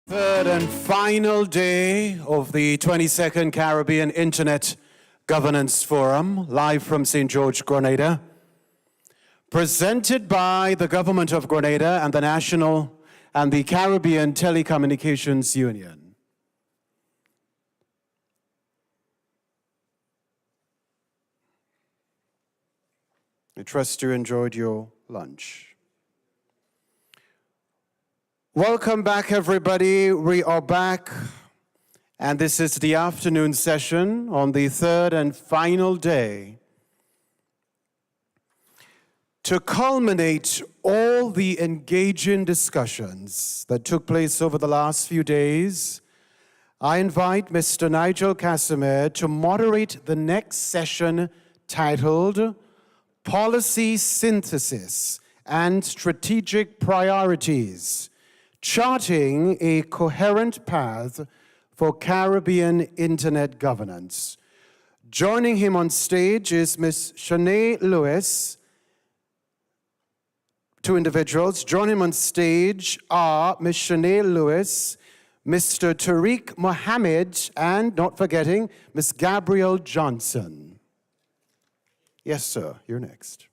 Third and final day of the 22nd Caribbean Internet Governance Forum, live from St. George, Grenada, presented by the Government of Grenada and the National and the Caribbean Telecommunications Union. I trust you enjoyed your lunch. Welcome back, everybody. We are back, and this is the afternoon session on the third and final day to culminate all the engaging discussions that took place over the last few days. I invite Mr. Nigel Cassimire to moderate the next session titled Policy Synthesis and Strategic Priorities, Charting a Coherent Path for Caribbean Internet Governance. Joining him on stage is Ms. Shanae Lewis. Two individuals. Joining him on stage are Ms. Shanae Lewis, Mr. Tariq Mohammed, and not forgetting, Ms. Gabrielle Johnson. Yes, sir, you're next.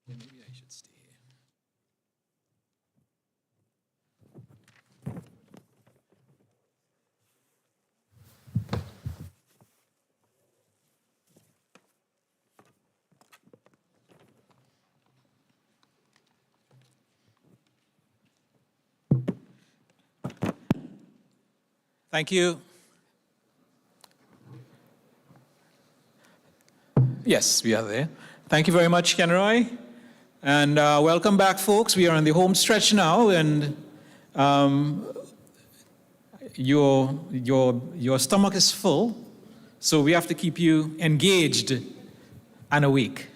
Maybe I should stay here. Thank you. Yes, we are there. Thank you very much, Kenroy. And welcome back, folks. We are on the home stretch now, and your stomach is full, so we have to keep you engaged and awake.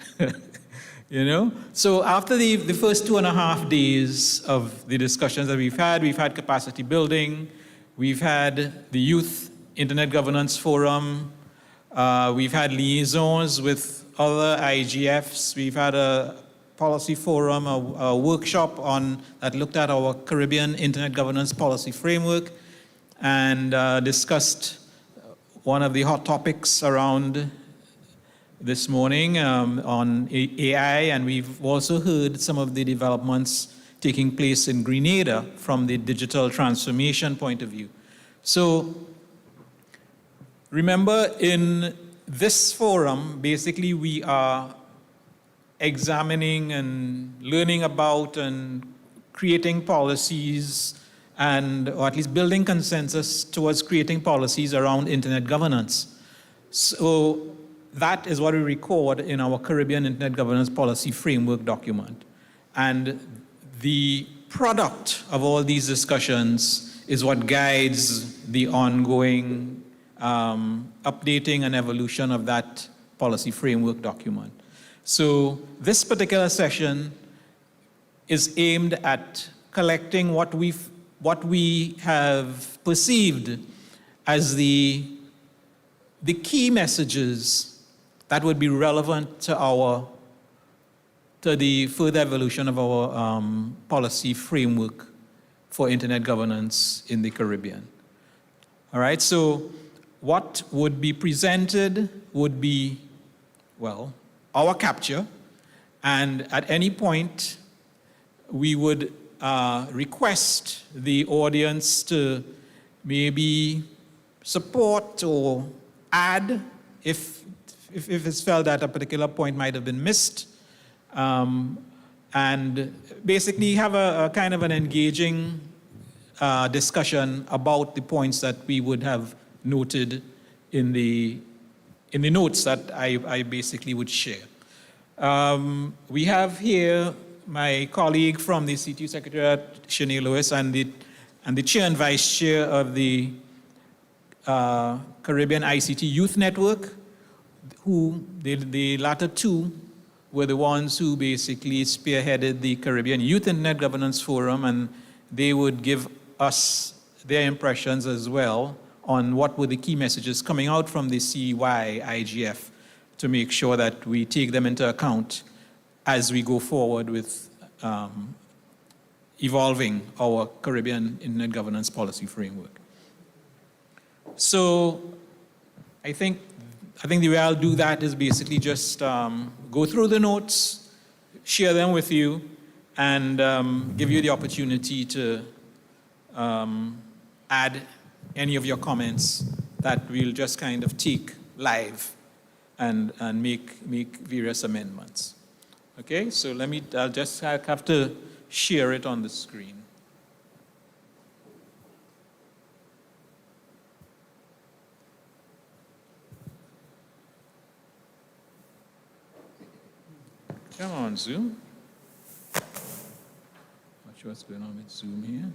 You know? So after the first 2.5 days of the discussions that we've had capacity building, we've had the Youth Internet Governance Forum, we've had liaisons with other IGFs, we've had a policy forum, a workshop that looked at our Caribbean Internet Governance Policy Framework and discussed one of the hot topics around this morning on AI, and we've also heard some of the developments taking place in Grenada from the digital transformation point of view. So remember, in this forum, basically we are examining and learning about and creating policies or at least building consensus towards creating policies around internet governance. So that is what we record in our Caribbean Internet Governance Policy Framework document. And the product of all these discussions is what guides the ongoing updating and evolution of that policy framework document. So this particular session is aimed at collecting what we have perceived as the key messages that would be relevant to the further evolution of our policy framework for internet governance in the Caribbean. All right, so what would be presented would be, well, our capture, and at any point we would request the audience to maybe support or add if it's felt that a particular point might have been missed, and basically have a kind of an engaging discussion about the points that we would have noted in the notes that I basically would share. We have here my colleague from the CTU Secretariat, Shanae Lewis, and the chair and vice chair of the Caribbean ICT Youth Network, who the latter two were the ones who basically spearheaded the Caribbean Youth Internet Governance Forum, and they would give us their impressions as well on what were the key messages coming out from the CIGF to make sure that we take them into account as we go forward with evolving our Caribbean Internet Governance Policy Framework. So I think the way I'll do that is basically just go through the notes, share them with you, and give you the opportunity to add any of your comments that we'll just kind of take live and make various amendments. Okay, so I'll just have to share it on the screen. Come on, Zoom. Not sure what's going on with Zoom here.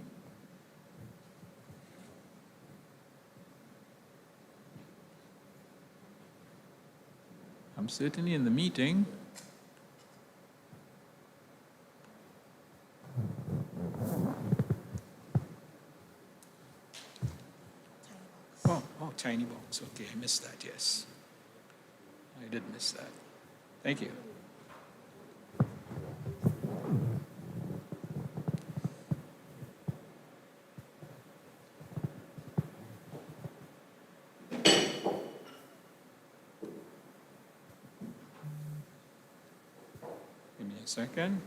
I'm certainly in the meeting. Oh, tiny box. Okay, I missed that, yes. I did miss that. Thank you. Give me a second.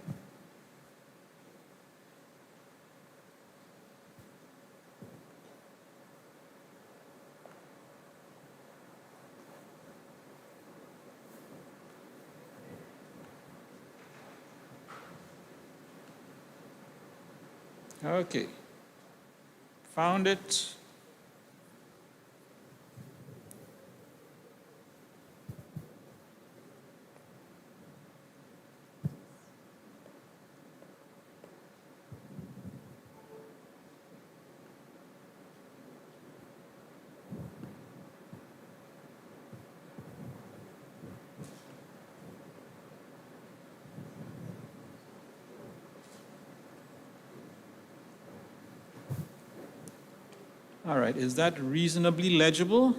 Okay, found it. All right, is that reasonably legible?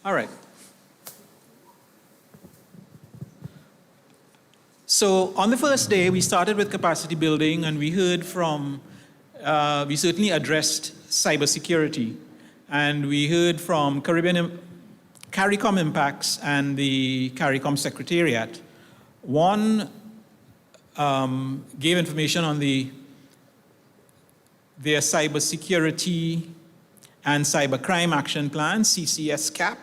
All right. So on the first day, we started with capacity building, and we heard from, we certainly addressed cybersecurity, and we heard from CARICOM Impacts and the CARICOM Secretariat. One gave information on their cybersecurity and cybercrime action plan, CCSCAP,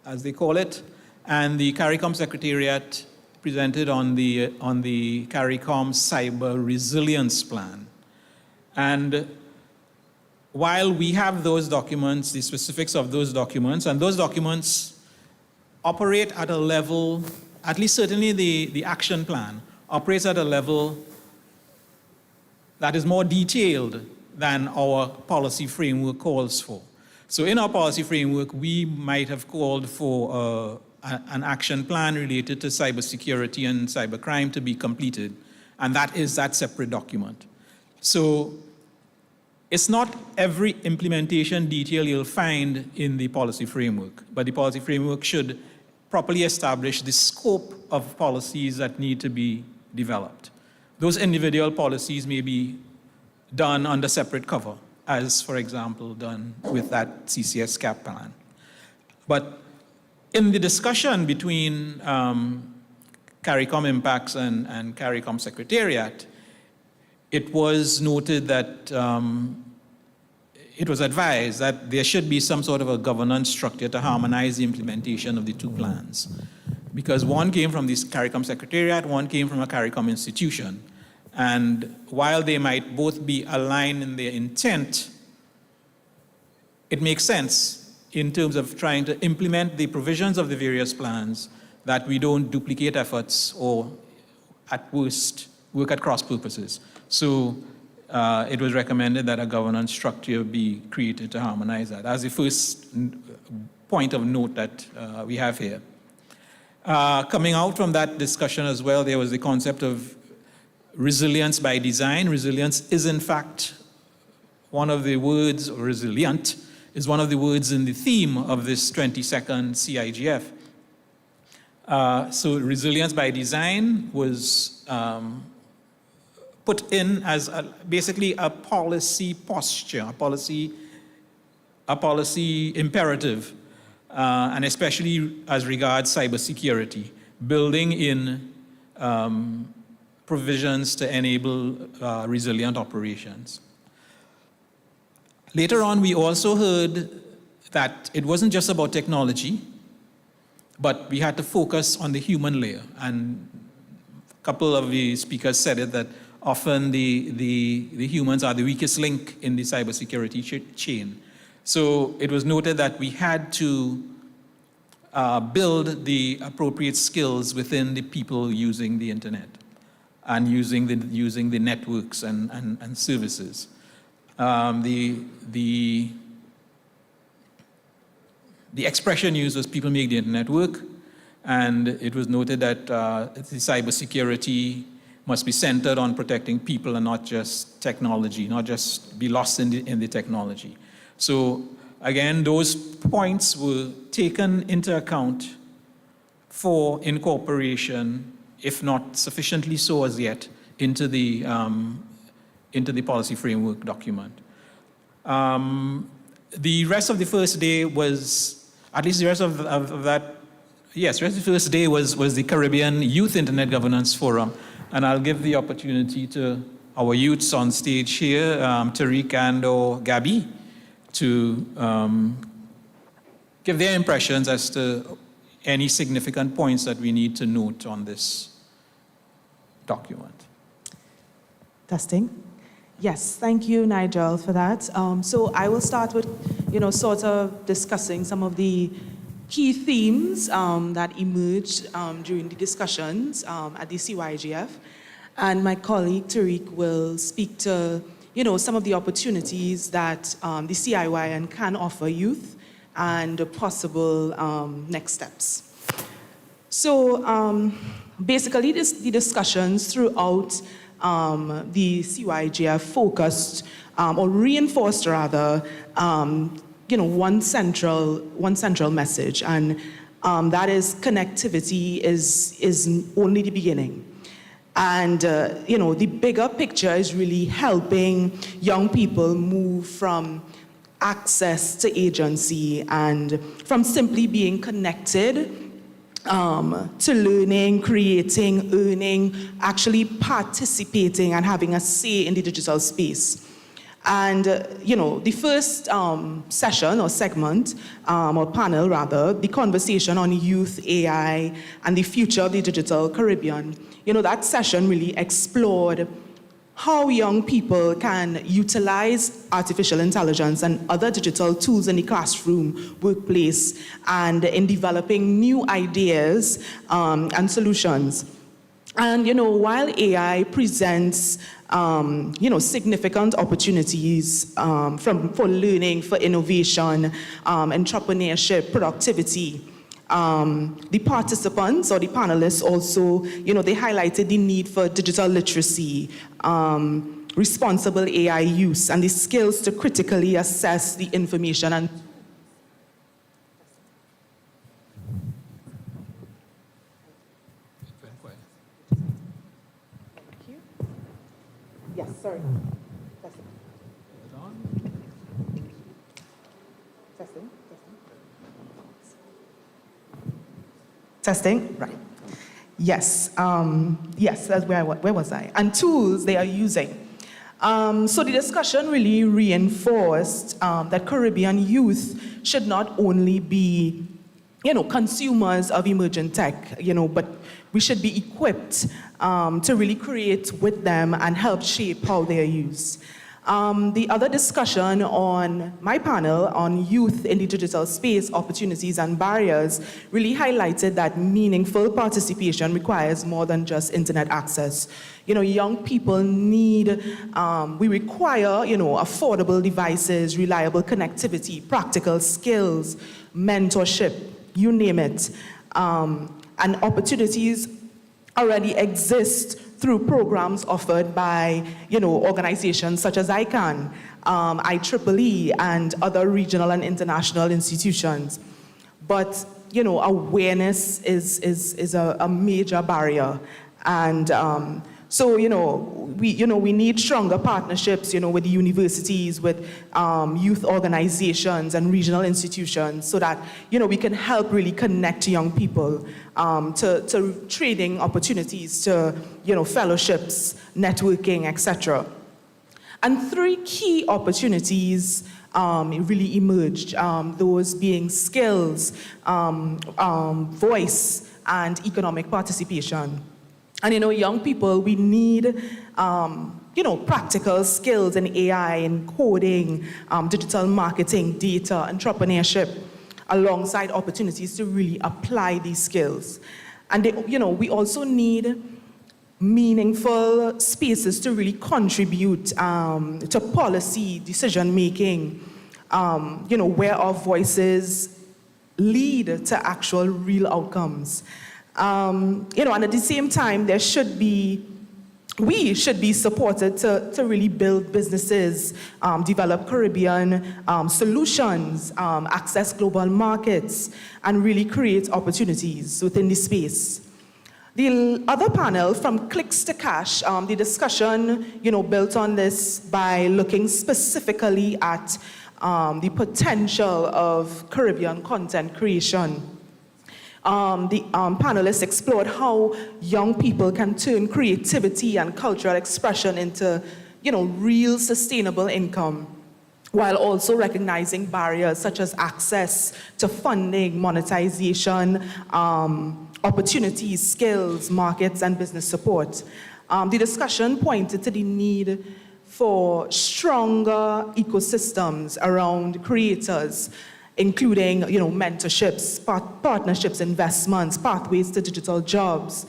as they call it, and the CARICOM Secretariat presented on the CARICOM Cyber Resilience Plan. And while we have those documents, the specifics of those documents, and those documents operate at a level, at least certainly the action plan, operates at a level that is more detailed than our policy framework calls for. So in our policy framework, we might have called for an action plan related to cybersecurity and cybercrime to be completed, and that is that separate document. So it's not every implementation detail you'll find in the policy framework, but the policy framework should properly establish the scope of policies that need to be developed. Those individual policies may be done under separate cover, as, for example, done with that CCSCAP plan. But in the discussion between CARICOM Impacts and CARICOM Secretariat, it was noted that it was advised that there should be some sort of a governance structure to harmonize the implementation of the two plans. Because one came from this CARICOM Secretariat, one came from a CARICOM institution. And while they might both be aligned in their intent, it makes sense in terms of trying to implement the provisions of the various plans that we don't duplicate efforts or, at worst, work at cross purposes. So it was recommended that a governance structure be created to harmonize that. As the first point of note that we have here. Coming out from that discussion as well, there was the concept of resilience by design. Resilience is, in fact, one of the words, or resilient, is one of the words in the theme of this 22nd CIGF. So resilience by design was put in as basically a policy posture, a policy imperative, and especially as regards cybersecurity, building in provisions to enable resilient operations. Later on, we also heard that it wasn't just about technology, but we had to focus on the human layer. And a couple of the speakers said it, that often the humans are the weakest link in the cybersecurity chain. So it was noted that we had to build the appropriate skills within the people using the internet and using the networks and services. The expression used was people make the internet work, and it was noted that the cybersecurity must be centered on protecting people and not just technology, not just be lost in the technology. So again, those points were taken into account for incorporation, if not sufficiently so as yet, into the policy framework document. The rest of the first day was, at least the rest of that, yes, the rest of the first day was the Caribbean Youth Internet Governance Forum. And I'll give the opportunity to our youths on stage here, Tariq and or Gabby, to give their impressions as to any significant points that we need to note on this document. Testing. Yes, thank you, Nigel, for that. So I will start with, sort of discussing some of the key themes that emerged during the discussions at the CIGF. And my colleague, Tariq, will speak to, some of the opportunities that the CIYN can offer youth and the possible next steps. So basically, the discussions throughout the CIGF focused or reinforced rather, one central message, and that is connectivity is only the beginning. And the bigger picture is really helping young people move from access to agency and from simply being connected to learning, creating, earning, actually participating and having a say in the digital space. And, the first session or segment, or panel rather, the conversation on youth, AI, and the future of the digital Caribbean, that session really explored how young people can utilize artificial intelligence and other digital tools in the classroom, workplace, and in developing new ideas and solutions. And, while AI presents, significant opportunities for learning, for innovation, entrepreneurship, productivity, the participants or the panelists also, they highlighted the need for digital literacy, responsible AI use, and the skills to critically assess the information and Yes, sorry. Testing. Testing. Testing, right. Yes, yes, that's where was I? And tools they are using. So the discussion really reinforced that Caribbean youth should not only be, consumers of emerging tech, but we should be equipped to really create with them and help shape how they are used. The other discussion on my panel on youth in the digital space, opportunities and barriers, really highlighted that meaningful participation requires more than just internet access. Young people we require, affordable devices, reliable connectivity, practical skills, mentorship, you name it, and opportunities already exist through programs offered by, organizations such as ICANN, IEEE, and other regional and international institutions. But, awareness is a major barrier. And so, we need stronger partnerships, with the universities, with youth organizations and regional institutions so that, we can help really connect young people to training opportunities, to, fellowships, networking, etc. And 3 key opportunities really emerged, those being skills, voice, and economic participation. And, young people, we need, practical skills in AI, in coding, digital marketing, data, entrepreneurship, alongside opportunities to really apply these skills. And, we also need meaningful spaces to really contribute to policy decision-making, where our voices lead to actual real outcomes. And at the same time, we should be supported to really build businesses, develop Caribbean solutions, access global markets, and really create opportunities within the space. The other panel, From Clicks to Cash, the discussion, built on this by looking specifically at the potential of Caribbean content creation. The panelists explored how young people can turn creativity and cultural expression into, real sustainable income, while also recognizing barriers such as access to funding, monetization, opportunities, skills, markets, and business support. The discussion pointed to the need for stronger ecosystems around creators, including, mentorships, partnerships, investments, pathways to digital jobs.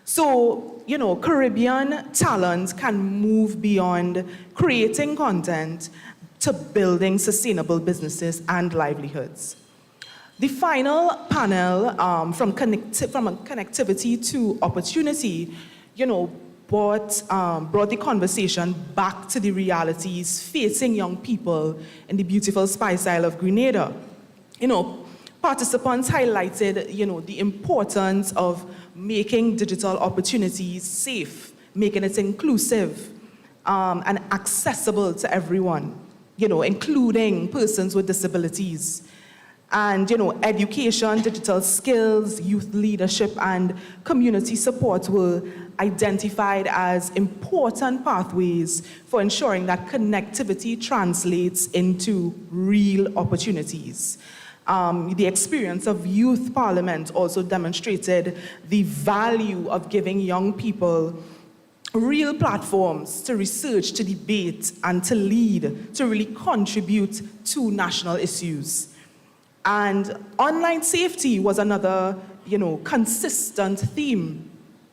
So, Caribbean talent can move beyond creating content to building sustainable businesses and livelihoods. The final panel, from connectivity to opportunity, brought the conversation back to the realities facing young people in the beautiful Spice Isle of Grenada. Participants highlighted, the importance of making digital opportunities safe, making it inclusive, and accessible to everyone, including persons with disabilities. And, education, digital skills, youth leadership, and community support were identified as important pathways for ensuring that connectivity translates into real opportunities. The experience of Youth Parliament also demonstrated the value of giving young people real platforms to research, to debate, and to lead, to really contribute to national issues. And online safety was another, consistent theme.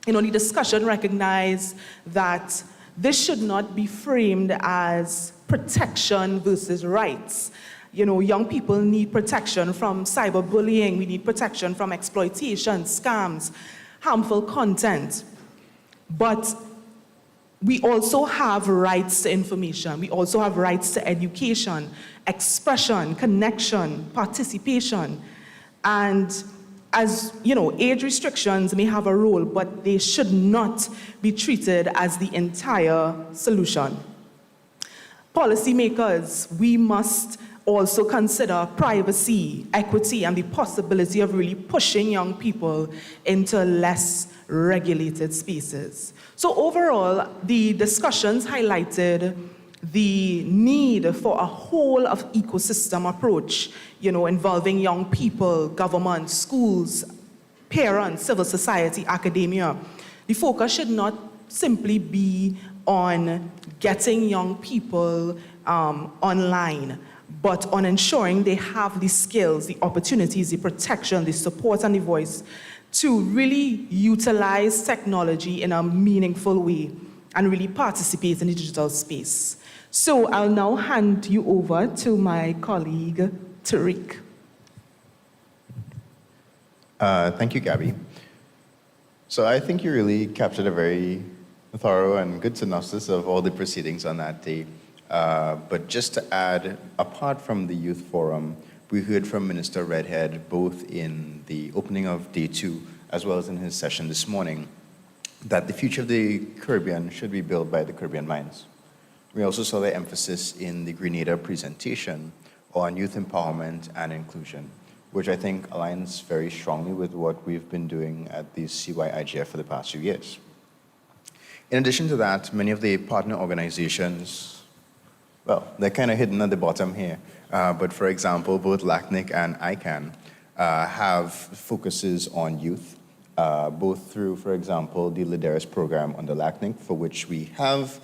The discussion recognized that this should not be framed as protection versus rights. Young people need protection from cyberbullying. We need protection from exploitation, scams, harmful content. But we also have rights to information. We also have rights to education, expression, connection, participation. And as age restrictions may have a role, but they should not be treated as the entire solution. Policymakers, we must also consider privacy, equity, and the possibility of really pushing young people into less regulated spaces. So overall, the discussions highlighted the need for a whole of ecosystem approach, involving young people, government, schools, parents, civil society, academia. The focus should not simply be on getting young people online, but on ensuring they have the skills, the opportunities, the protection, the support, and the voice to really utilize technology in a meaningful way and really participate in the digital space. So I'll now hand you over to my colleague, Tariq. Thank you, Gabby. So I think you really captured a very thorough and good synopsis of all the proceedings on that day. But just to add, apart from the Youth Forum, we heard from Minister Redhead both in the opening of day 2 as well as in his session this morning that the future of the Caribbean should be built by the Caribbean minds. We also saw the emphasis in the Grenada presentation on youth empowerment and inclusion, which I think aligns very strongly with what we've been doing at the CIGF for the past few years. In addition to that, many of the partner organizations, well, they're kind of hidden at the bottom here, but for example, both LACNIC and ICANN have focuses on youth, both through, for example, the LIDERIS program under LACNIC, for which we have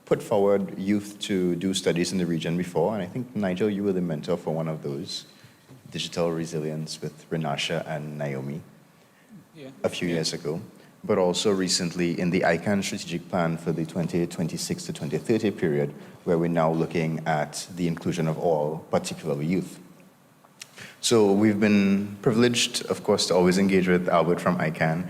put forward youth to do studies in the region before, and I think, Nigel, you were the mentor for one of those, Digital Resilience with Renasha and Naomi, a few years ago. But also recently in the ICANN strategic plan for the 2026 to 2030 period, where we're now looking at the inclusion of all, particularly youth. So we've been privileged, of course, to always engage with Albert from ICANN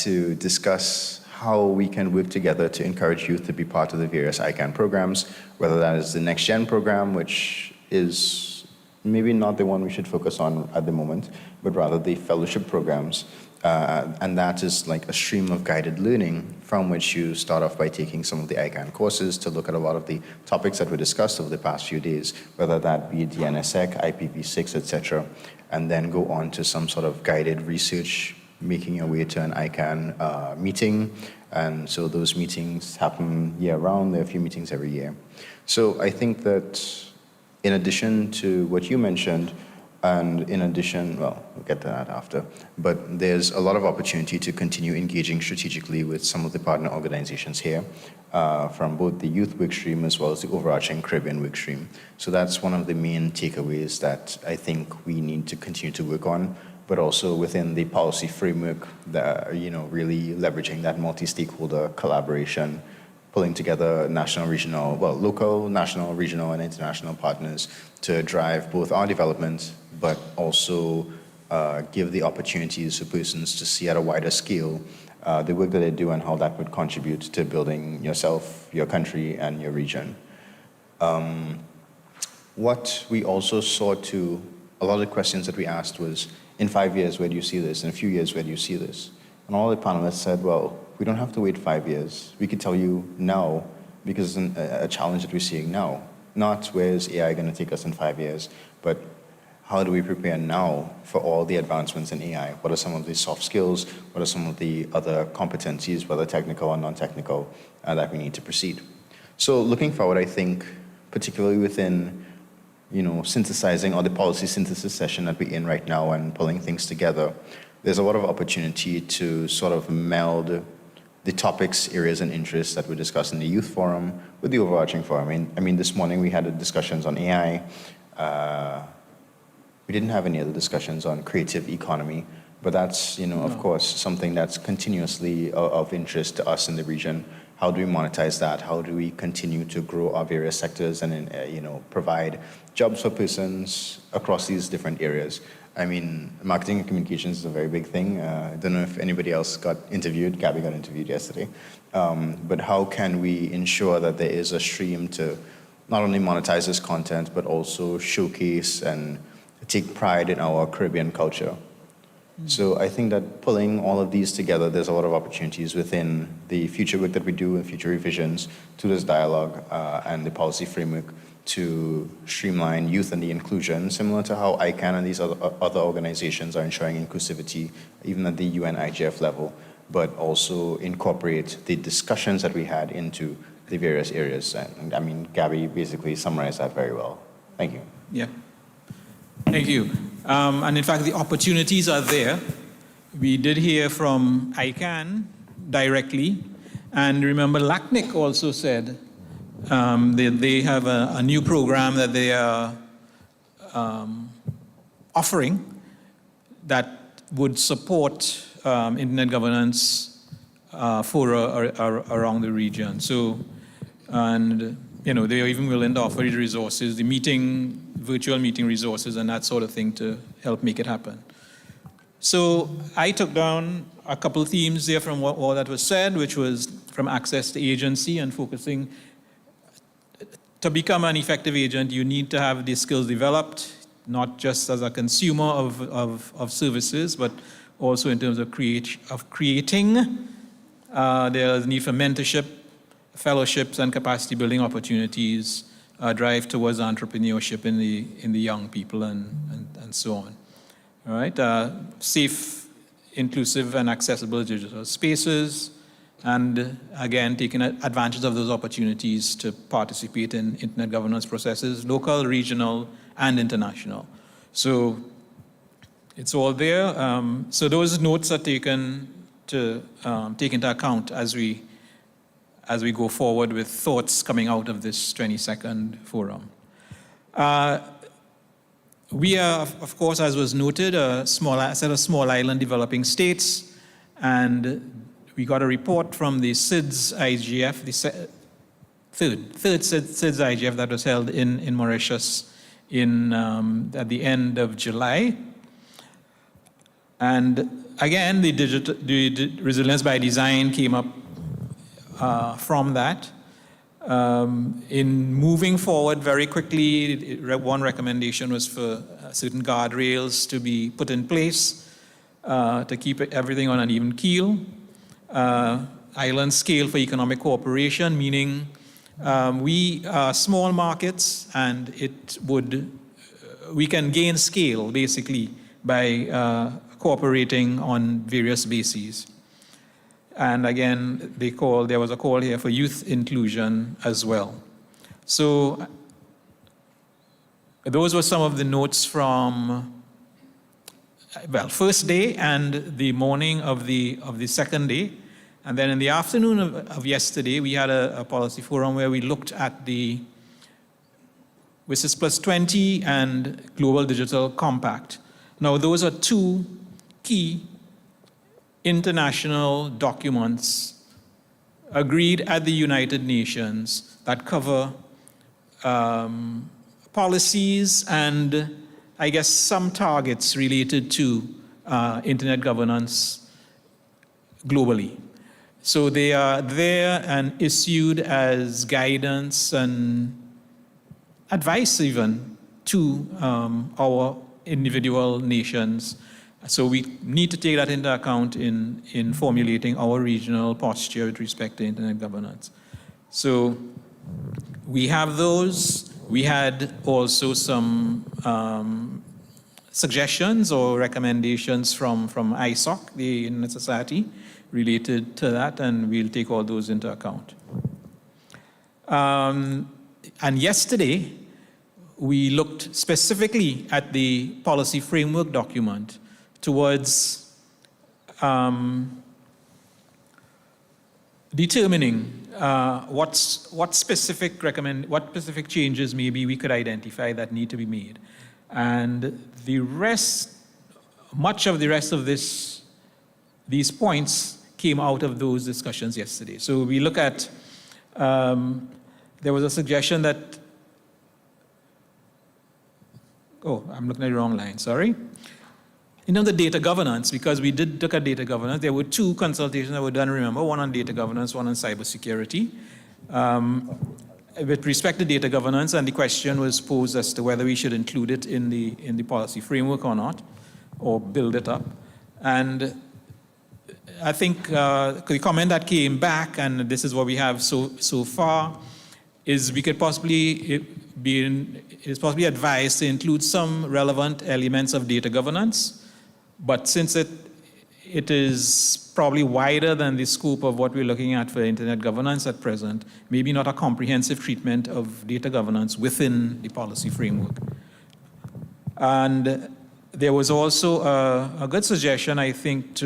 to discuss how we can work together to encourage youth to be part of the various ICANN programs, whether that is the Next Gen program, which is maybe not the one we should focus on at the moment, but rather the fellowship programs. And that is like a stream of guided learning from which you start off by taking some of the ICANN courses to look at a lot of the topics that were discussed over the past few days, whether that be DNSSEC, IPv6, etc., and then go on to some sort of guided research, making your way to an ICANN meeting. And so those meetings happen year-round. There are a few meetings every year. So I think that in addition to what you mentioned, and in addition, well, we'll get to that after, but there's a lot of opportunity to continue engaging strategically with some of the partner organizations here, from both the youth workstream as well as the overarching Caribbean workstream. So that's one of the main takeaways that I think we need to continue to work on, but also within the policy framework, that, really leveraging that multi-stakeholder collaboration, pulling together national, regional, local, national, regional, and international partners to drive both our development, but also give the opportunities for persons to see at a wider scale the work that they do and how that would contribute to building yourself, your country, and your region. What we also saw too, a lot of the questions that we asked was, in 5 years, where do you see this? In a few years, where do you see this? And all the panelists said, well, we don't have to wait 5 years. We could tell you now, because it's a challenge that we're seeing now. Not where is AI going to take us in 5 years, but how do we prepare now for all the advancements in AI? What are some of the soft skills? What are some of the other competencies, whether technical or non-technical, that we need to proceed? So looking forward, I think, particularly within synthesizing, or the policy synthesis session that we're in right now and pulling things together, there's a lot of opportunity to sort of meld the topics, areas, and interests that we discussed in the Youth Forum with the overarching forum. I mean, this morning we had discussions on AI. We didn't have any other discussions on creative economy, but that's, of course, something that's continuously of interest to us in the region. How do we monetize that? How do we continue to grow our various sectors and, provide jobs for persons across these different areas? I mean, marketing and communications is a very big thing. I don't know if anybody else got interviewed. Gabby got interviewed yesterday. But how can we ensure that there is a stream to not only monetize this content, but also showcase and take pride in our Caribbean culture? So I think that pulling all of these together, there's a lot of opportunities within the future work that we do and future revisions to this dialogue and the policy framework to streamline youth and the inclusion, similar to how ICANN and these other organizations are ensuring inclusivity, even at the UN IGF level, but also incorporate the discussions that we had into the various areas. And I mean, Gabby basically summarized that very well. Thank you. Yeah. Thank you. And in fact, the opportunities are there. We did hear from ICANN directly. And remember, LACNIC also said they have a new program that they are offering that would support internet governance for around the region. So, and they are even willing to offer the resources, the virtual meeting resources and that sort of thing to help make it happen. So I took down a couple themes there from all that was said, which was from access to agency and focusing. To become an effective agent, you need to have these skills developed, not just as a consumer of services, but also in terms of creating. There's need for mentorship, fellowships, and capacity building opportunities, drive towards entrepreneurship in the young people, and so on. All right, safe, inclusive, and accessible digital spaces, and again, taking advantage of those opportunities to participate in internet governance processes, local, regional, and international. So it's all there. So those notes are taken to take into account as we go forward with thoughts coming out of this 22nd forum. We are, of course, as was noted, a set of small island developing states, and we got a report from the CIGF, the third CIGF that was held in Mauritius at the end of July. And again, the resilience by design came up from that. In moving forward very quickly, one recommendation was for certain guardrails to be put in place to keep everything on an even keel. Island scale for economic cooperation, meaning we are small markets, and we can gain scale basically by cooperating on various bases. And again, there was a call here for youth inclusion as well. So those were some of the notes from, first day and the morning of the second day. And then in the afternoon of yesterday, we had a policy forum where we looked at the WSIS Plus 20 and Global Digital Compact. Now, those are two key international documents agreed at the United Nations that cover policies and, I guess, some targets related to internet governance globally. So they are there and issued as guidance and advice even to our individual nations. So we need to take that into account in formulating our regional posture with respect to internet governance. So we have those. We had also some suggestions or recommendations from ISOC, the Internet Society, related to that, and we'll take all those into account. And yesterday, we looked specifically at the policy framework document towards determining what specific changes maybe we could identify that need to be made. And much of the rest of these points came out of those discussions yesterday. So we look at, there was a suggestion that, I'm looking at the wrong line, sorry. In terms of data governance, because we did look at data governance, there were two consultations that were done, remember, one on data governance, one on cybersecurity. With respect to data governance, and the question was posed as to whether we should include it in the policy framework or not, or build it up. And I think the comment that came back, and this is what we have so far, is we could possibly it's possibly advised to include some relevant elements of data governance, but since it is probably wider than the scope of what we're looking at for internet governance at present, maybe not a comprehensive treatment of data governance within the policy framework. And there was also a good suggestion, I think,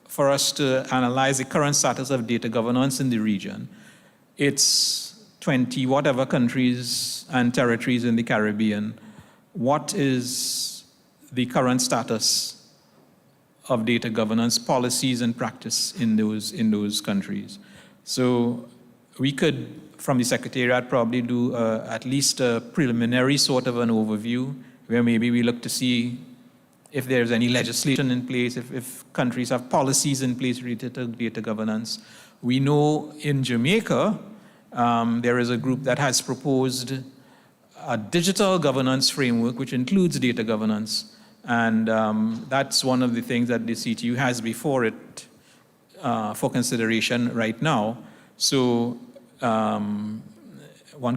for us to analyze the current status of data governance in the region. It's 20 whatever countries and territories in the Caribbean. What is the current status of data governance policies and practice in those countries? So we could, from the Secretariat, probably do at least a preliminary sort of an overview where maybe we look to see if there's any legislation in place, if countries have policies in place related to data governance. We know in Jamaica, there is a group that has proposed a digital governance framework which includes data governance. And that's one of the things that the CTU has before it for consideration right now. So one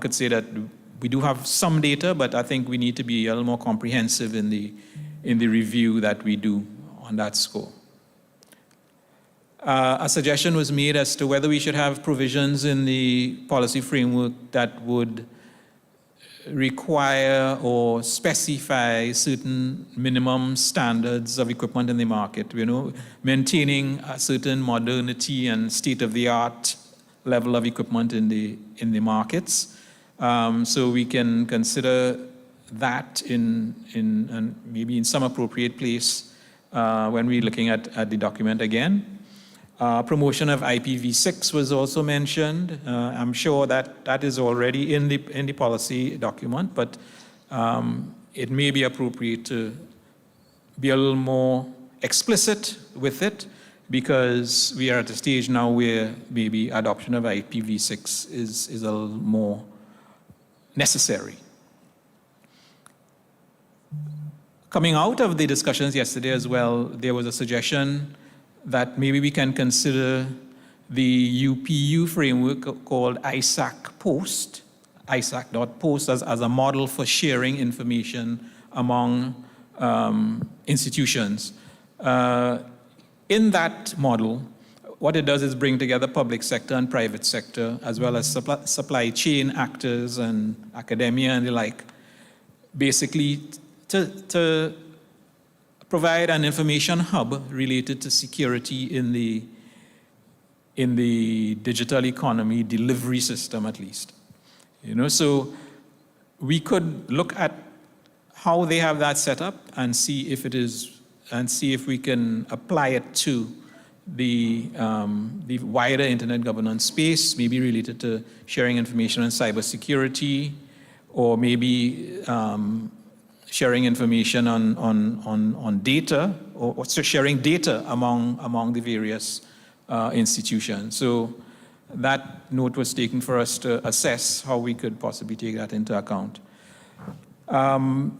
could say that we do have some data, but I think we need to be a little more comprehensive in the review that we do on that score. A suggestion was made as to whether we should have provisions in the policy framework that would require or specify certain minimum standards of equipment in the market, maintaining a certain modernity and state-of-the-art level of equipment in the markets. So we can consider that in maybe in some appropriate place when we're looking at the document again. Promotion of IPv6 was also mentioned. I'm sure that is already in the policy document, but it may be appropriate to be a little more explicit with it, because we are at a stage now where maybe adoption of IPv6 is a little more necessary. Coming out of the discussions yesterday as well, there was a suggestion that maybe we can consider the UPU framework called ISAC.post as a model for sharing information among institutions. In that model, what it does is bring together public sector and private sector, as well as supply chain actors and academia and the like, basically to provide an information hub related to security in the digital economy delivery system, at least. So we could look at how they have that set up and see if we can apply it to the wider internet governance space, maybe related to sharing information on cybersecurity, or maybe sharing information on data, or sharing data among the various institutions. So that note was taken for us to assess how we could possibly take that into account. Another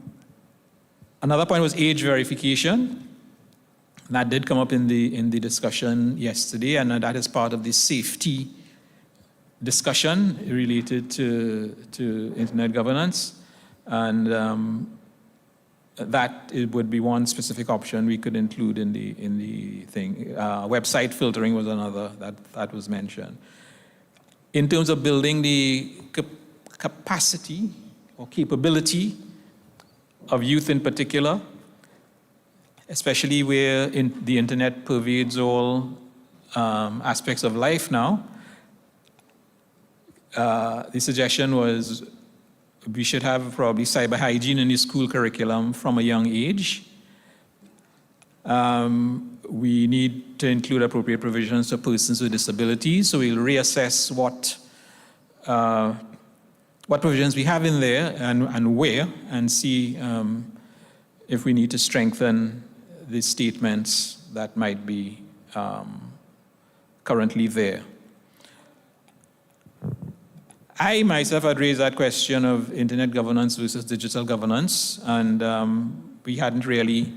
point was age verification. That did come up in the discussion yesterday, and that is part of the safety discussion related to internet governance. And that it would be one specific option we could include in the thing. Website filtering was another that was mentioned. In terms of building the capacity or capability of youth in particular, especially where the internet pervades all aspects of life now, the suggestion was we should have probably cyber hygiene in the school curriculum from a young age. We need to include appropriate provisions for persons with disabilities, so we'll reassess what provisions we have in there and where, and see if we need to strengthen the statements that might be currently there. I myself had raised that question of internet governance versus digital governance, and we hadn't really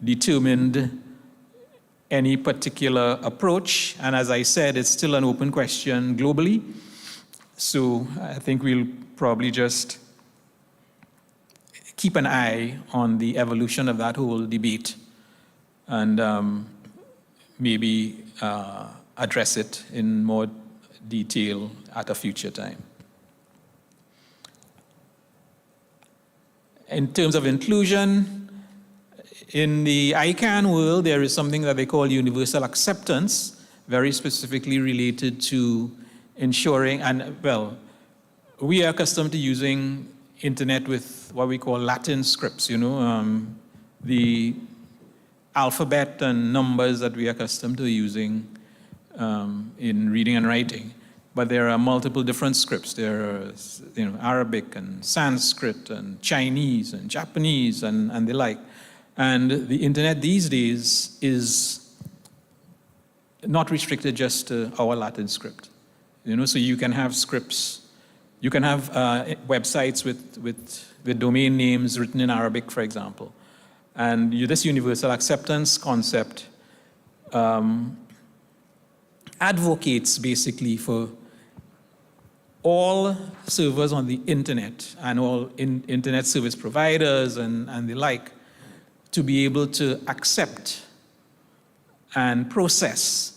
determined any particular approach. And as I said, it's still an open question globally. So I think we'll probably just keep an eye on the evolution of that whole debate and maybe address it in more detail at a future time. In terms of inclusion, in the ICANN world, there is something that they call universal acceptance, very specifically related to ensuring, and well, we are accustomed to using internet with what we call Latin scripts, the alphabet and numbers that we are accustomed to using in reading and writing. But there are multiple different scripts. There are, Arabic and Sanskrit and Chinese and Japanese and the like. And the internet these days is not restricted just to our Latin script. So you can have scripts, you can have websites with domain names written in Arabic, for example. And this universal acceptance concept advocates basically for all servers on the internet and all internet service providers and the like to be able to accept and process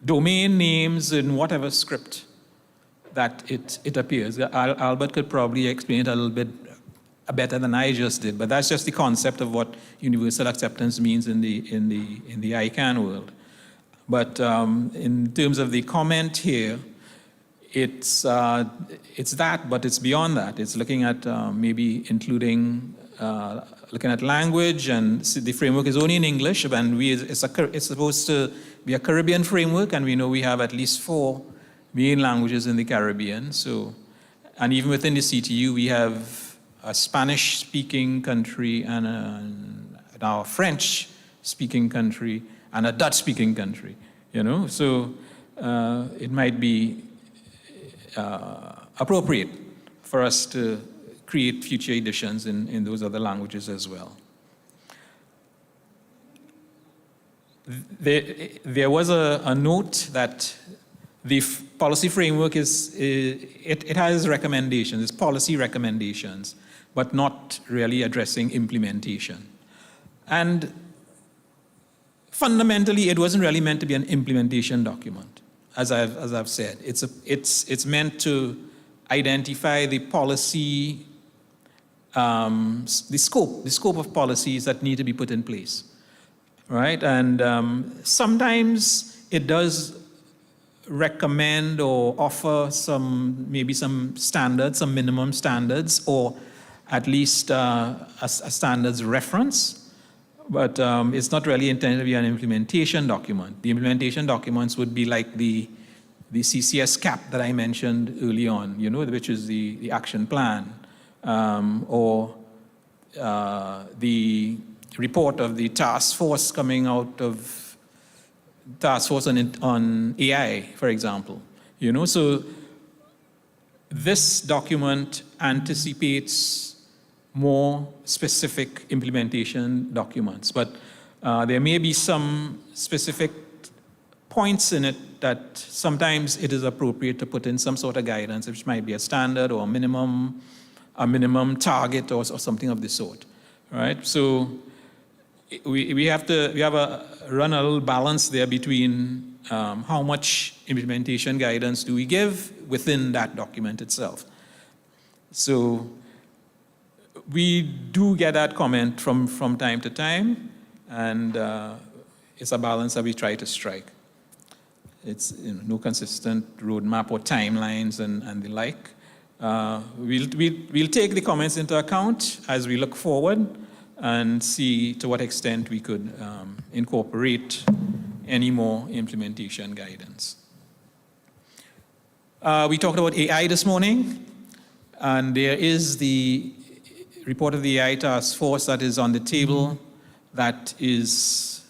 domain names in whatever script that it appears. Albert could probably explain it a little bit better than I just did, but that's just the concept of what universal acceptance means in the ICANN world. But in terms of the comment here, it's that, but it's beyond that. It's looking at maybe including looking at language, and the framework is only in English, and it's supposed to be a Caribbean framework, and we know we have at least 4 main languages in the Caribbean. So, and even within the CTU, we have a Spanish-speaking country and now a French-speaking country and a Dutch-speaking country. So it might be appropriate for us to create future editions in those other languages as well. There was a note that the policy framework it has recommendations, it's policy recommendations, but not really addressing implementation. And fundamentally, it wasn't really meant to be an implementation document, as I've said. It's meant to identify the policy, the scope of policies that need to be put in place, right? And sometimes it does recommend or offer maybe some standards, some minimum standards, or at least a standards reference. But it's not really intended to be an implementation document. The implementation documents would be like the CCS-CAP that I mentioned early on, which is the action plan, or the report of the task force coming out of task force on AI, for example. So this document anticipates more specific implementation documents, but there may be some specific points in it that sometimes it is appropriate to put in some sort of guidance, which might be a standard or a minimum target or something of the sort, right? So we have to run a little balance there between how much implementation guidance do we give within that document itself. So we do get that comment from time to time, and it's a balance that we try to strike. It's no consistent roadmap or timelines and the like. We'll take the comments into account as we look forward and see to what extent we could incorporate any more implementation guidance. We talked about AI this morning, and there is the report of the AI task force that is on the table. That is,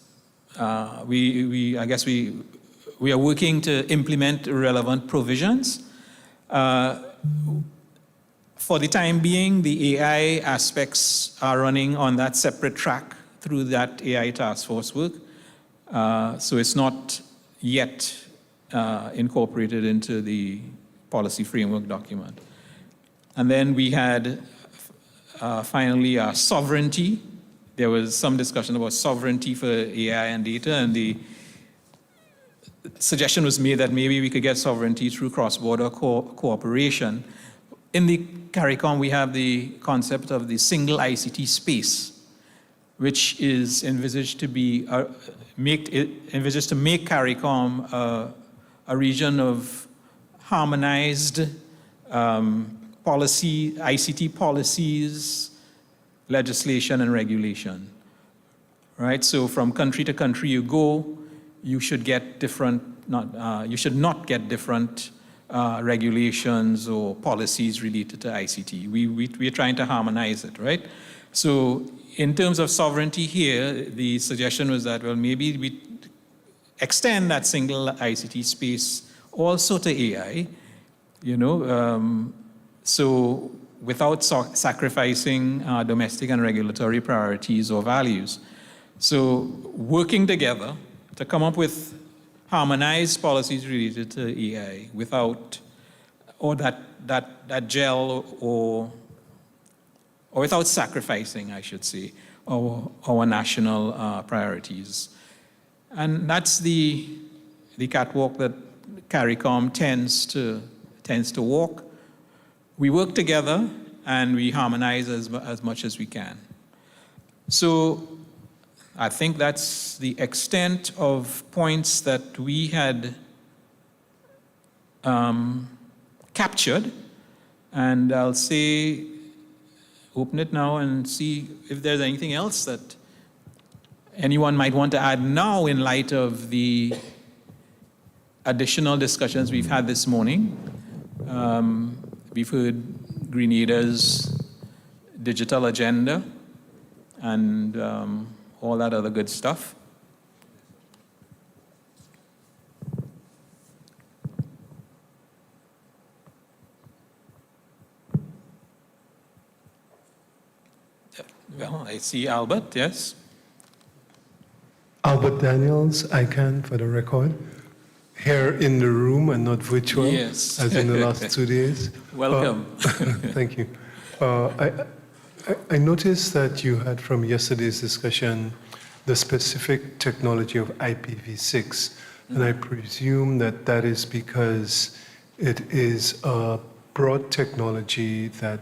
we are working to implement relevant provisions. For the time being, the AI aspects are running on that separate track through that AI task force work. So it's not yet incorporated into the policy framework document. And then we had finally sovereignty. There was some discussion about sovereignty for AI and data, and the suggestion was made that maybe we could get sovereignty through cross-border cooperation. In the CARICOM, we have the concept of the single ICT space, which is envisaged to be make CARICOM a region of harmonized policy, ICT policies, legislation, and regulation. Right. So from country to country you go, you should get different. You should not get different regulations or policies related to ICT. We're trying to harmonize it, right? So in terms of sovereignty here, the suggestion was that, well, maybe we extend that single ICT space also to AI, so without sacrificing domestic and regulatory priorities or values. So working together to come up with harmonized policies related to AI without, or that gel or without sacrificing, I should say, our national priorities. And that's the catwalk that CARICOM tends to walk. We work together and we harmonize as much as we can. So I think that's the extent of points that we had captured. And I'll say, open it now and see if there's anything else that anyone might want to add now in light of the additional discussions we've had this morning. We've heard Grenada's digital agenda and all that other good stuff. Well, I see Albert, yes. Albert Daniels, ICANN for the record. Here in the room and not virtual, yes, as in the last 2 days. Welcome. Thank you. I noticed that you had from yesterday's discussion the specific technology of IPv6, and I presume that that is because it is a broad technology that,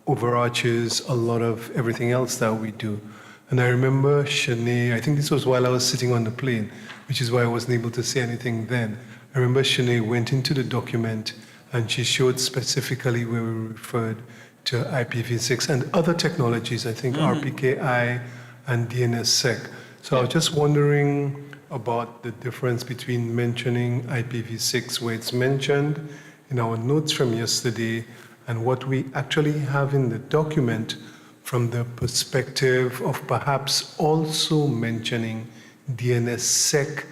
overarches a lot of everything else that we do. And I remember Shanae, I think this was while I was sitting on the plane, which is why I wasn't able to say anything then. I remember Shanae went into the document and she showed specifically where we referred to IPv6 and other technologies, I think RPKI and DNSSEC. So I was just wondering about the difference between mentioning IPv6 where it's mentioned in our notes from yesterday and what we actually have in the document from the perspective of perhaps also mentioning DNSSEC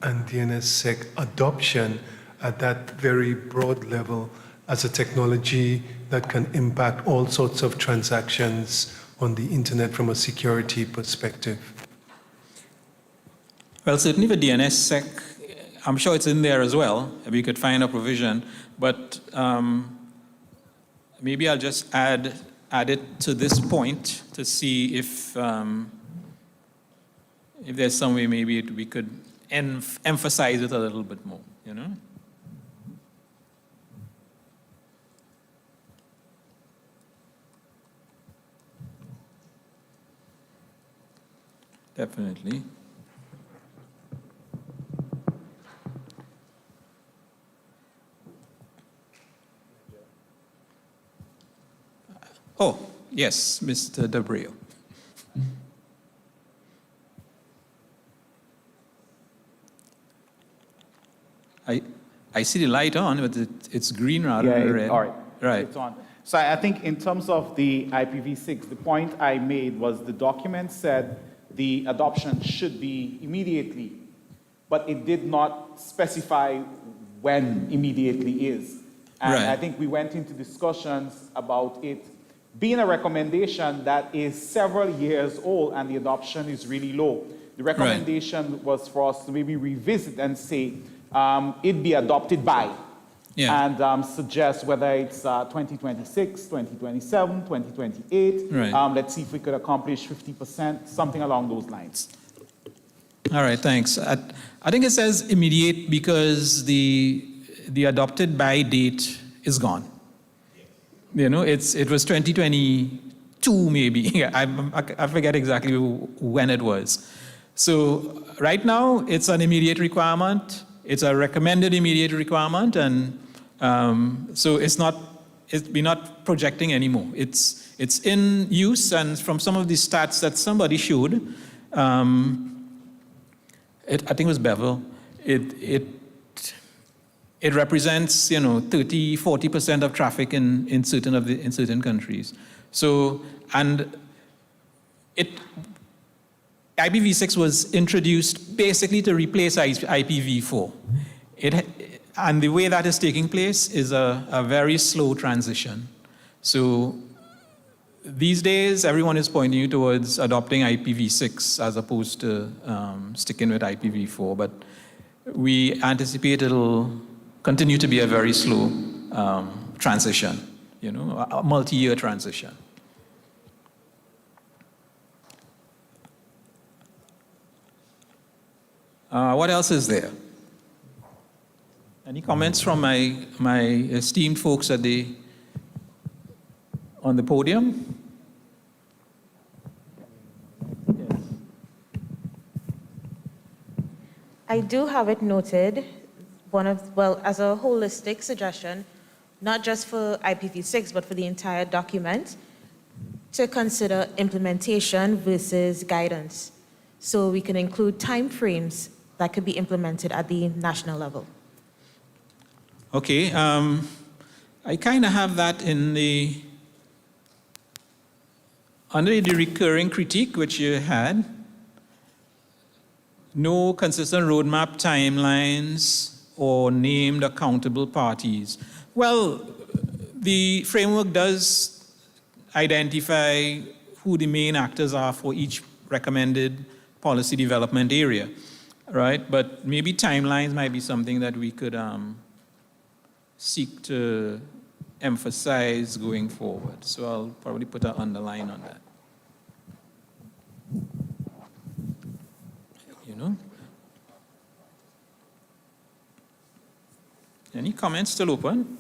and DNSSEC adoption at that very broad level as a technology that can impact all sorts of transactions on the internet from a security perspective. Well, certainly for DNSSEC, I'm sure it's in there as well. We could find a provision, but maybe I'll just add it to this point to see if there's some way maybe we could emphasize it a little bit more, Definitely. Oh, yes, Mr. Debreo. I see the light on, but it's green rather than red. All right. Right. It's on. So I think in terms of the IPv6, the point I made was the document said the adoption should be immediately, but it did not specify when immediately is. And Right. I think we went into discussions about it being a recommendation that is several years old and the adoption is really low. The recommendation was for us to maybe revisit and say it be adopted by, and suggest whether it's 2026, 2027, 2028. Right. Let's see if we could accomplish 50%, something along those lines. All right, thanks. I think it says immediate because the adopted by date is gone. It was 2022 maybe. I forget exactly when it was. So right now it's an immediate requirement. It's a recommended immediate requirement, and so we're not projecting anymore. It's in use, and from some of the stats that somebody showed, I think it was Bevel, it it represents, 30, 40% of traffic in certain countries. So, and IPv6 was introduced basically to replace IPv4. And the way that is taking place is a very slow transition. So these days, everyone is pointing you towards adopting IPv6 as opposed to sticking with IPv4. But we anticipate it'll continue to be a very slow transition, a multi-year transition. What else is there? Any comments from my esteemed folks on the podium? Yes. I do have it noted, as a holistic suggestion, not just for IPv6, but for the entire document, to consider implementation versus guidance. So we can include timeframes that could be implemented at the national level. Okay, I kind of have that under the recurring critique which you had. No consistent roadmap timelines or named accountable parties. Well, the framework does identify who the main actors are for each recommended policy development area, right? But maybe timelines might be something that we could seek to emphasize going forward. So I'll probably put an underline on that. Any comments still open?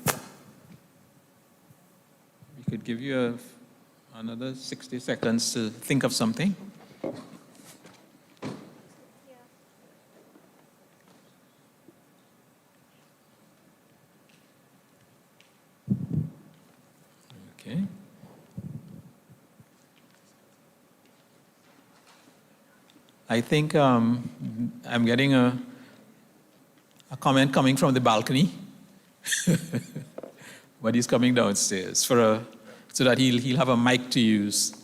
We could give you another 60 seconds to think of something. Okay. I think I'm getting a comment coming from the balcony. But he's coming downstairs so that he'll have a mic to use.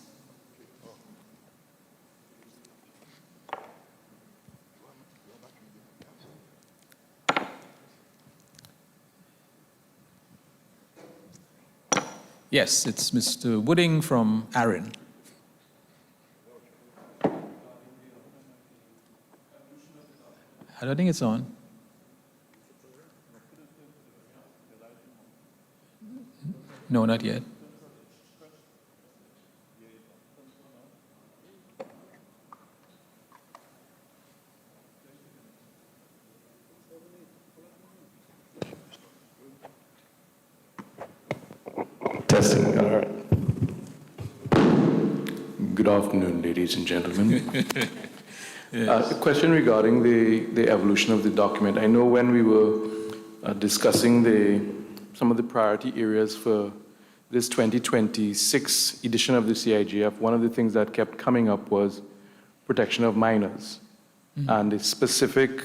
Yes, it's Mr. Wooding from Aaron. I don't think it's on. No, not yet. Testing, all right. Good afternoon, ladies and gentlemen. Yes. A question regarding the evolution of the document. I know when we were discussing some of the priority areas for this 2026 edition of the CIGF, one of the things that kept coming up was protection of minors and the specific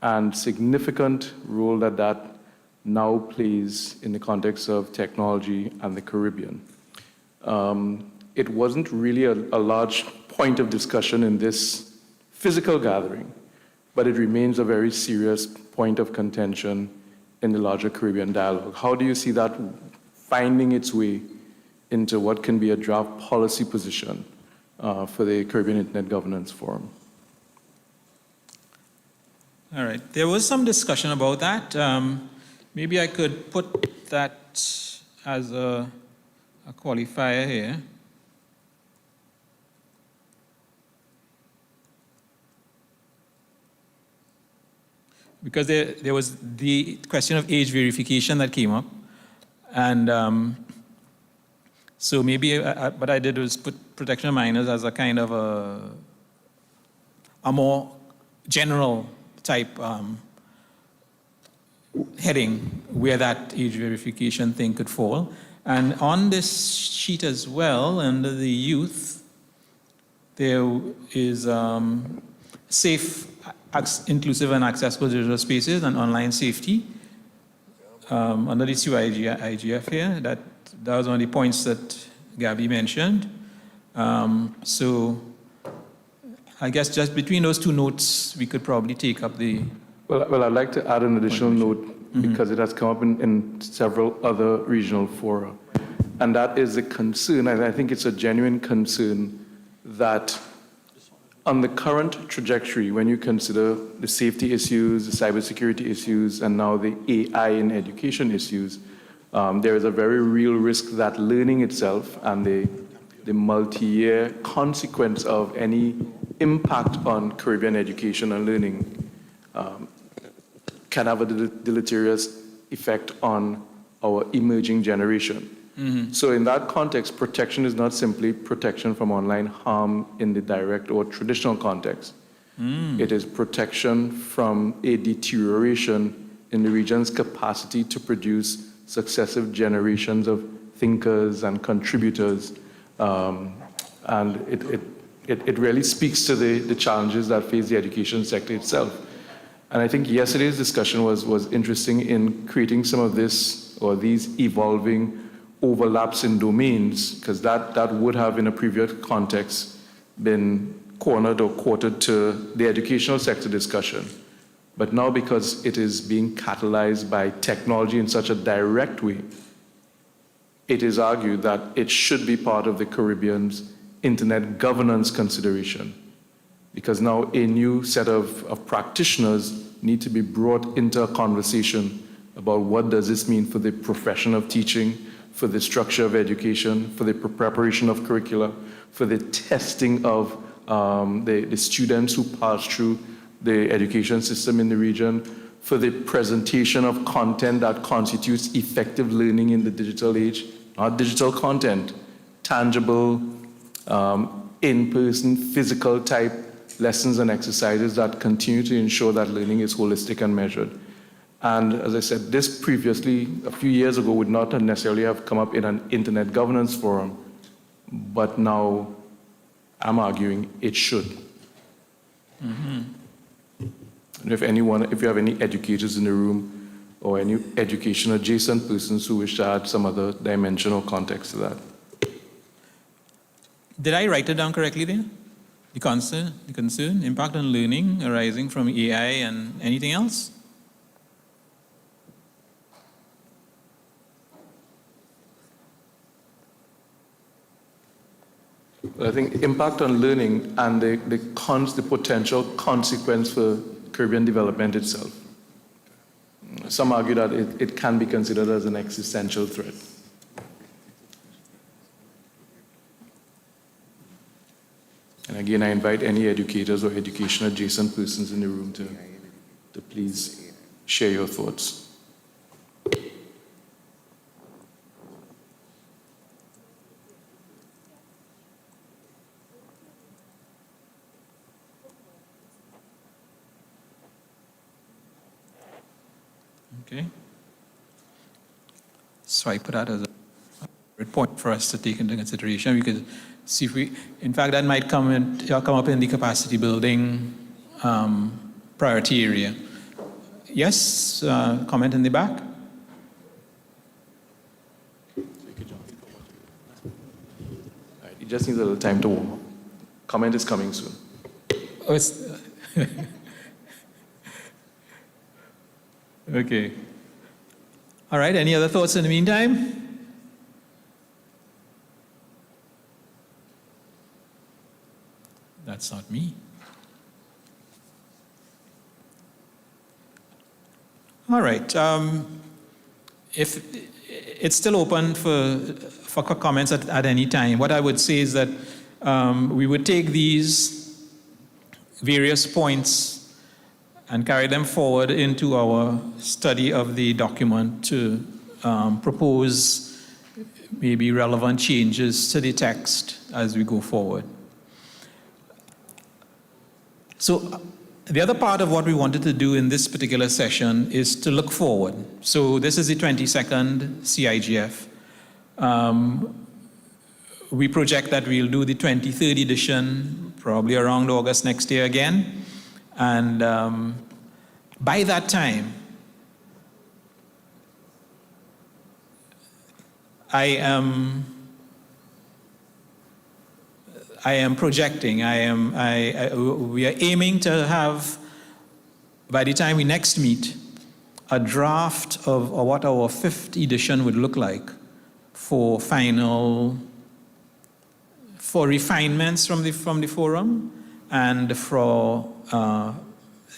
and significant role that now plays in the context of technology and the Caribbean. It wasn't really a large point of discussion in this physical gathering, but it remains a very serious point of contention in the larger Caribbean dialogue. How do you see that finding its way into what can be a draft policy position for the Caribbean Internet Governance Forum? All right, there was some discussion about that. Maybe I could put that as a qualifier here. Because there was the question of age verification that came up. And so maybe what I did was put protection of minors as a kind of a more general type heading where that age verification thing could fall. And on this sheet as well, under the youth, there is safe, inclusive and accessible digital spaces and online safety. under the CIGF here. That was one of the points that Gabby mentioned. So I guess just between those two notes, we could probably take up the... Well, I'd like to add an additional note because it has come up in several other regional fora. And that is a concern, and I think it's a genuine concern, that on the current trajectory, when you consider the safety issues, the cybersecurity issues, and now the AI in education issues, there is a very real risk that learning itself and the multi-year consequence of any impact on Caribbean education and learning can have a deleterious effect on our emerging generation. So in that context, protection is not simply protection from online harm in the direct or traditional context. It is protection from a deterioration in the region's capacity to produce successive generations of thinkers and contributors. And it really speaks to the challenges that face the education sector itself. And I think yesterday's discussion was interesting in creating some of this or these evolving overlaps in domains, because that would have in a previous context been cornered or quartered to the educational sector discussion. But now, because it is being catalyzed by technology in such a direct way, it is argued that it should be part of the Caribbean's internet governance consideration, because now a new set of practitioners need to be brought into a conversation about what does this mean for the profession of teaching, for the structure of education, for the preparation of curricula, for the testing of the students who pass through the education system in the region, for the presentation of content that constitutes effective learning in the digital age, not digital content, tangible, in-person, physical type lessons and exercises that continue to ensure that learning is holistic and measured. And as I said, this previously, a few years ago, would not necessarily have come up in an internet governance forum, but now I'm arguing it should. And if you have any educators in the room or any education adjacent persons who wish to add some other dimension or context to that. Did I write it down correctly there? The concern, impact on learning arising from AI and anything else? I think impact on learning and the potential consequence for Caribbean development itself. Some argue that it can be considered as an existential threat. And again, I invite any educators or education adjacent persons in the room to please share your thoughts. Okay. So I put that as a point for us to take into consideration. We could see if we, in fact, that might come up in the capacity building priority area. Yes, comment in the back. It just needs a little time to warm up. Comment is coming soon. Oh, it's okay. All right, any other thoughts in the meantime? That's not me. All right. If it's still open for comments at any time, what I would say is that we would take these various points and carry them forward into our study of the document to propose maybe relevant changes to the text as we go forward. So the other part of what we wanted to do in this particular session is to look forward. So this is the 22nd CIGF. We project that we'll do the 23rd edition probably around August next year again. And by that time, I am projecting, we are aiming to have, by the time we next meet, a draft of what our 5th edition would look like for refinements from the forum and for,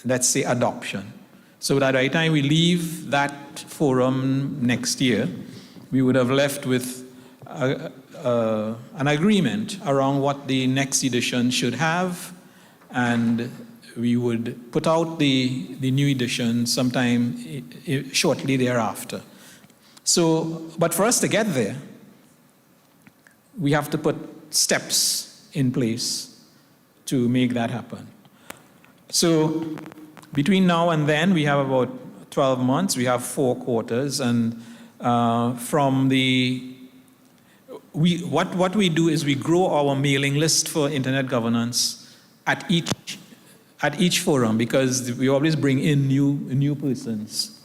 let's say, adoption. So that by the time we leave that forum next year, we would have left with an agreement around what the next edition should have, and we would put out the new edition sometime shortly thereafter. So, but for us to get there, we have to put steps in place to make that happen. So between now and then, we have about 12 months, we have 4 quarters, and what we do is we grow our mailing list for internet governance at each forum, because we always bring in new persons.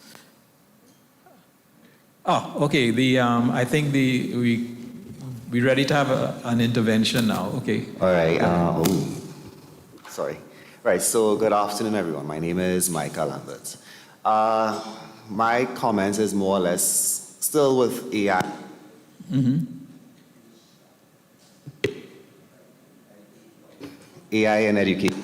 Oh, okay. I think we're ready to have an intervention now. Okay. All right. Sorry. Right. So good afternoon, everyone. My name is Michael Lambert. My comment is more or less still with AI. Mm-hmm. AI and education.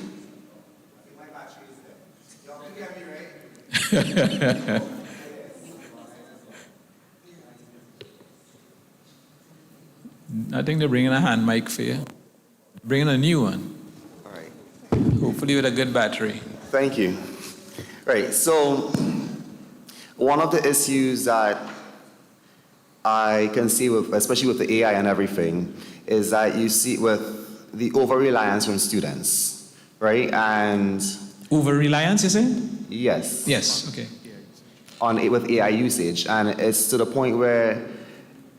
I think they're bringing a hand mic for you. Bringing a new one. All right. Hopefully with a good battery. Thank you. Right. So one of the issues that I can see with, especially with the AI and everything, is that you see with the over-reliance from students, right? And over-reliance, is it? yes. Yes, okay. With AI usage, and it's to the point where,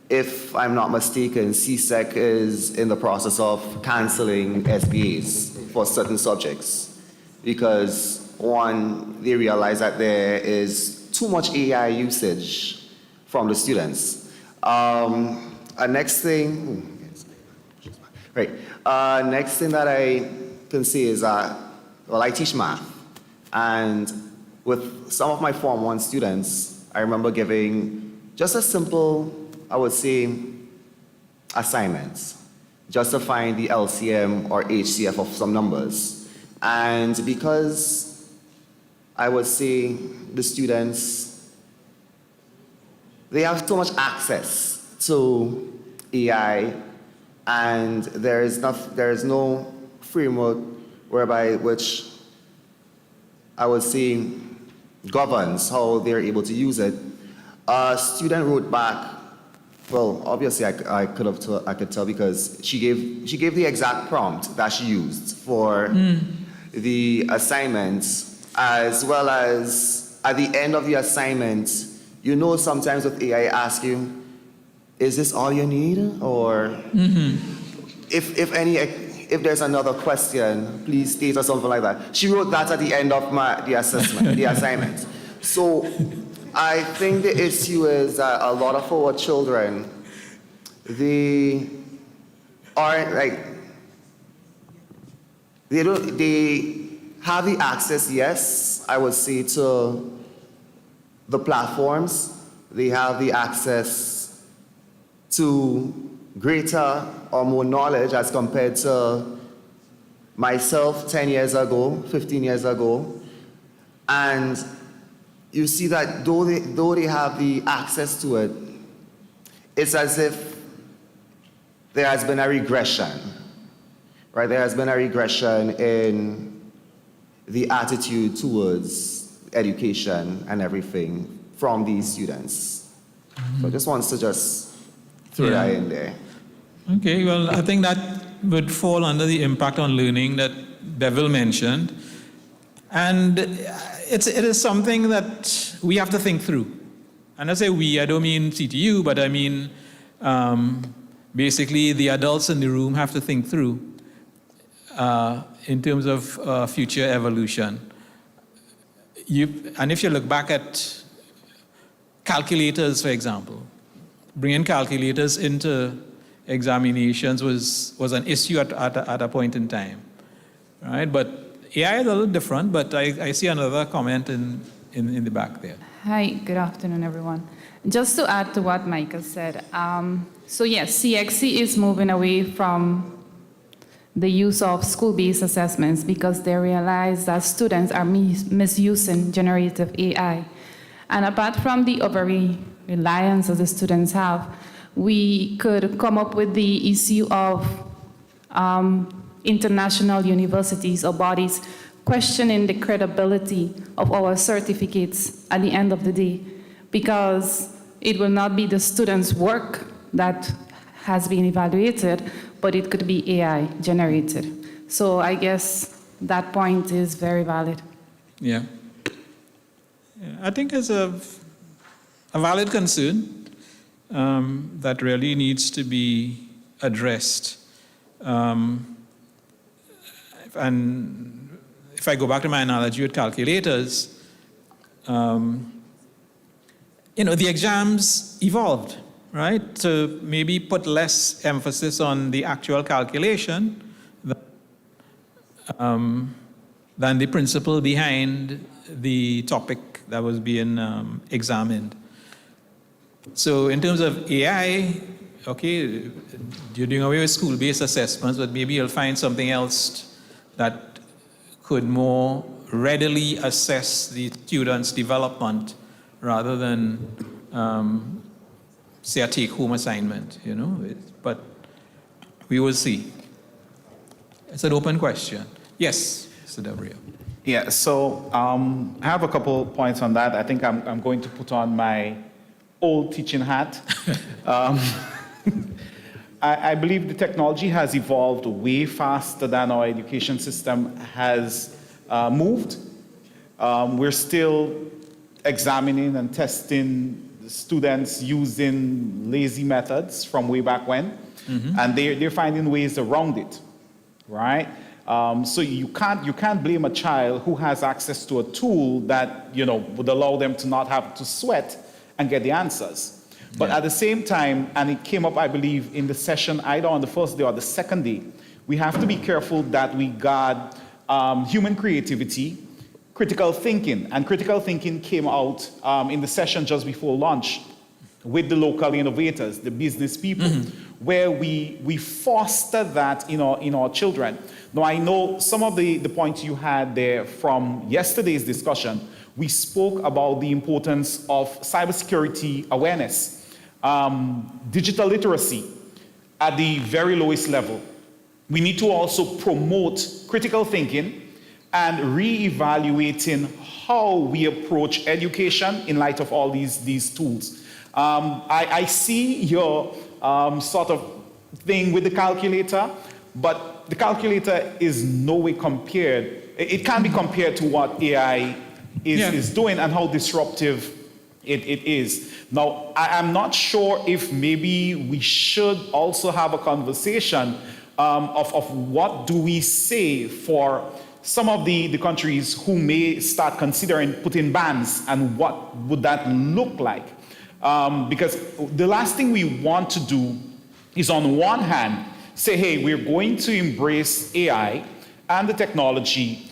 if I'm not mistaken, CSEC is in the process of canceling SBAs for certain subjects because, one, they realize that there is too much AI usage from the students. Next thing that I can see is that, well, I teach math, and with some of my Form 1 students, I remember giving just a simple, I would say, assignments, just to find the LCM or HCF of some numbers. And because I would say the students, they have too much access to AI, and there is no framework whereby which I would say governs how they're able to use it. A student wrote back. Well, obviously I could tell because she gave the exact prompt that she used for the assignment, as well as at the end of the assignment, you know, sometimes with AI ask you, is this all you need? Or if there's another question, please state or something like that. She wrote that at the end of the assignment. So I think the issue is that a lot of our children, they aren't like, they have the access, yes, I would say, to the platforms. They have the access to greater or more knowledge as compared to myself 10 years ago, 15 years ago. And you see that though they have the access to it, it's as if there has been a regression, right? There has been a regression in the attitude towards education and everything from these students. So I just want to throw that in there. Okay, well, I think that would fall under the impact on learning that Bevel mentioned. And it is something that we have to think through. And I say we, I don't mean CTU, but I mean basically the adults in the room have to think through in terms of future evolution. And if you look back at calculators, for example, bringing calculators into examinations was an issue at a point in time, right? But AI is a little different, but I see another comment in the back there. Hi, good afternoon, everyone. Just to add to what Michael said, so yes, CXC is moving away from the use of school-based assessments because they realize that students are misusing generative AI. And apart from the over-reliance that the students have, we could come up with the issue of international universities or bodies questioning the credibility of our certificates at the end of the day, because it will not be the students' work that has been evaluated, but it could be AI generated. So I guess that point is very valid. Yeah. I think it's a valid concern that really needs to be addressed. And if I go back to my analogy with calculators, the exams evolved, right? To maybe put less emphasis on the actual calculation than the principle behind the topic that was being examined. So in terms of AI, okay, you're doing away with school-based assessments, but maybe you'll find something else that could more readily assess the student's development rather than, say, a take-home assignment, But we will see. It's an open question. Yes, Mr. Dabrio. Yeah, so I have a couple points on that. I think I'm going to put on my old teaching hat. I believe the technology has evolved way faster than our education system has moved. We're still examining and testing students using lazy methods from way back when, and they're finding ways around it, right? So you can't blame a child who has access to a tool that would allow them to not have to sweat and get the answers. But at the same time, and it came up, I believe, in the session either on the first day or the second day, we have to be careful that we guard human creativity, critical thinking. And critical thinking came out in the session just before lunch with the local innovators, the business people, where we foster that in our children. Now, I know some of the points you had there from yesterday's discussion. We spoke about the importance of cybersecurity awareness, digital literacy at the very lowest level. We need to also promote critical thinking and re-evaluating how we approach education in light of all these tools. I see your sort of thing with the calculator, but the calculator is no way compared. It can be compared to what AI is doing and how disruptive it is. Now, I'm not sure if maybe we should also have a conversation of what do we say for some of the countries who may start considering putting bans, and what would that look like? Because the last thing we want to do is, on one hand, say, hey, we're going to embrace AI and the technology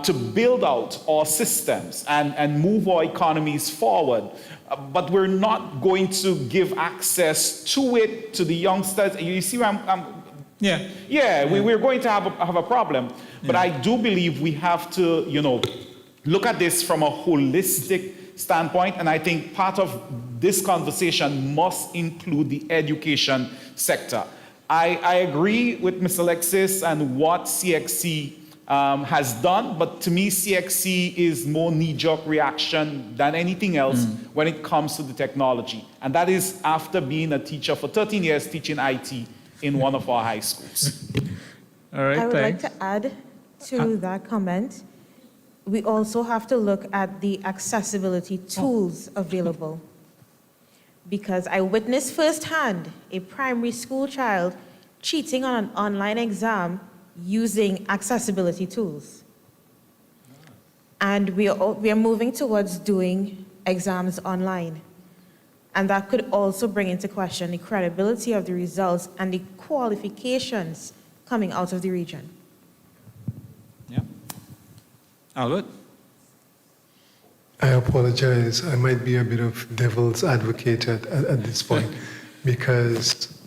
to build out our systems and move our economies forward. But we're not going to give access to it to the youngsters. You see where we're going to have a problem. But I do believe we have to, look at this from a holistic standpoint. And I think part of this conversation must include the education sector. I agree with Ms. Alexis and what CXC has done, but to me, CXC is more knee-jerk reaction than anything else when it comes to the technology. And that is after being a teacher for 13 years teaching IT in one of our high schools. All right, I would like to add to that comment. We also have to look at the accessibility tools available. Because I witnessed firsthand a primary school child cheating on an online exam using accessibility tools. And we are moving towards doing exams online. And that could also bring into question the credibility of the results and the qualifications coming out of the region. Yeah. Albert? I apologize. I might be a bit of devil's advocate at this point because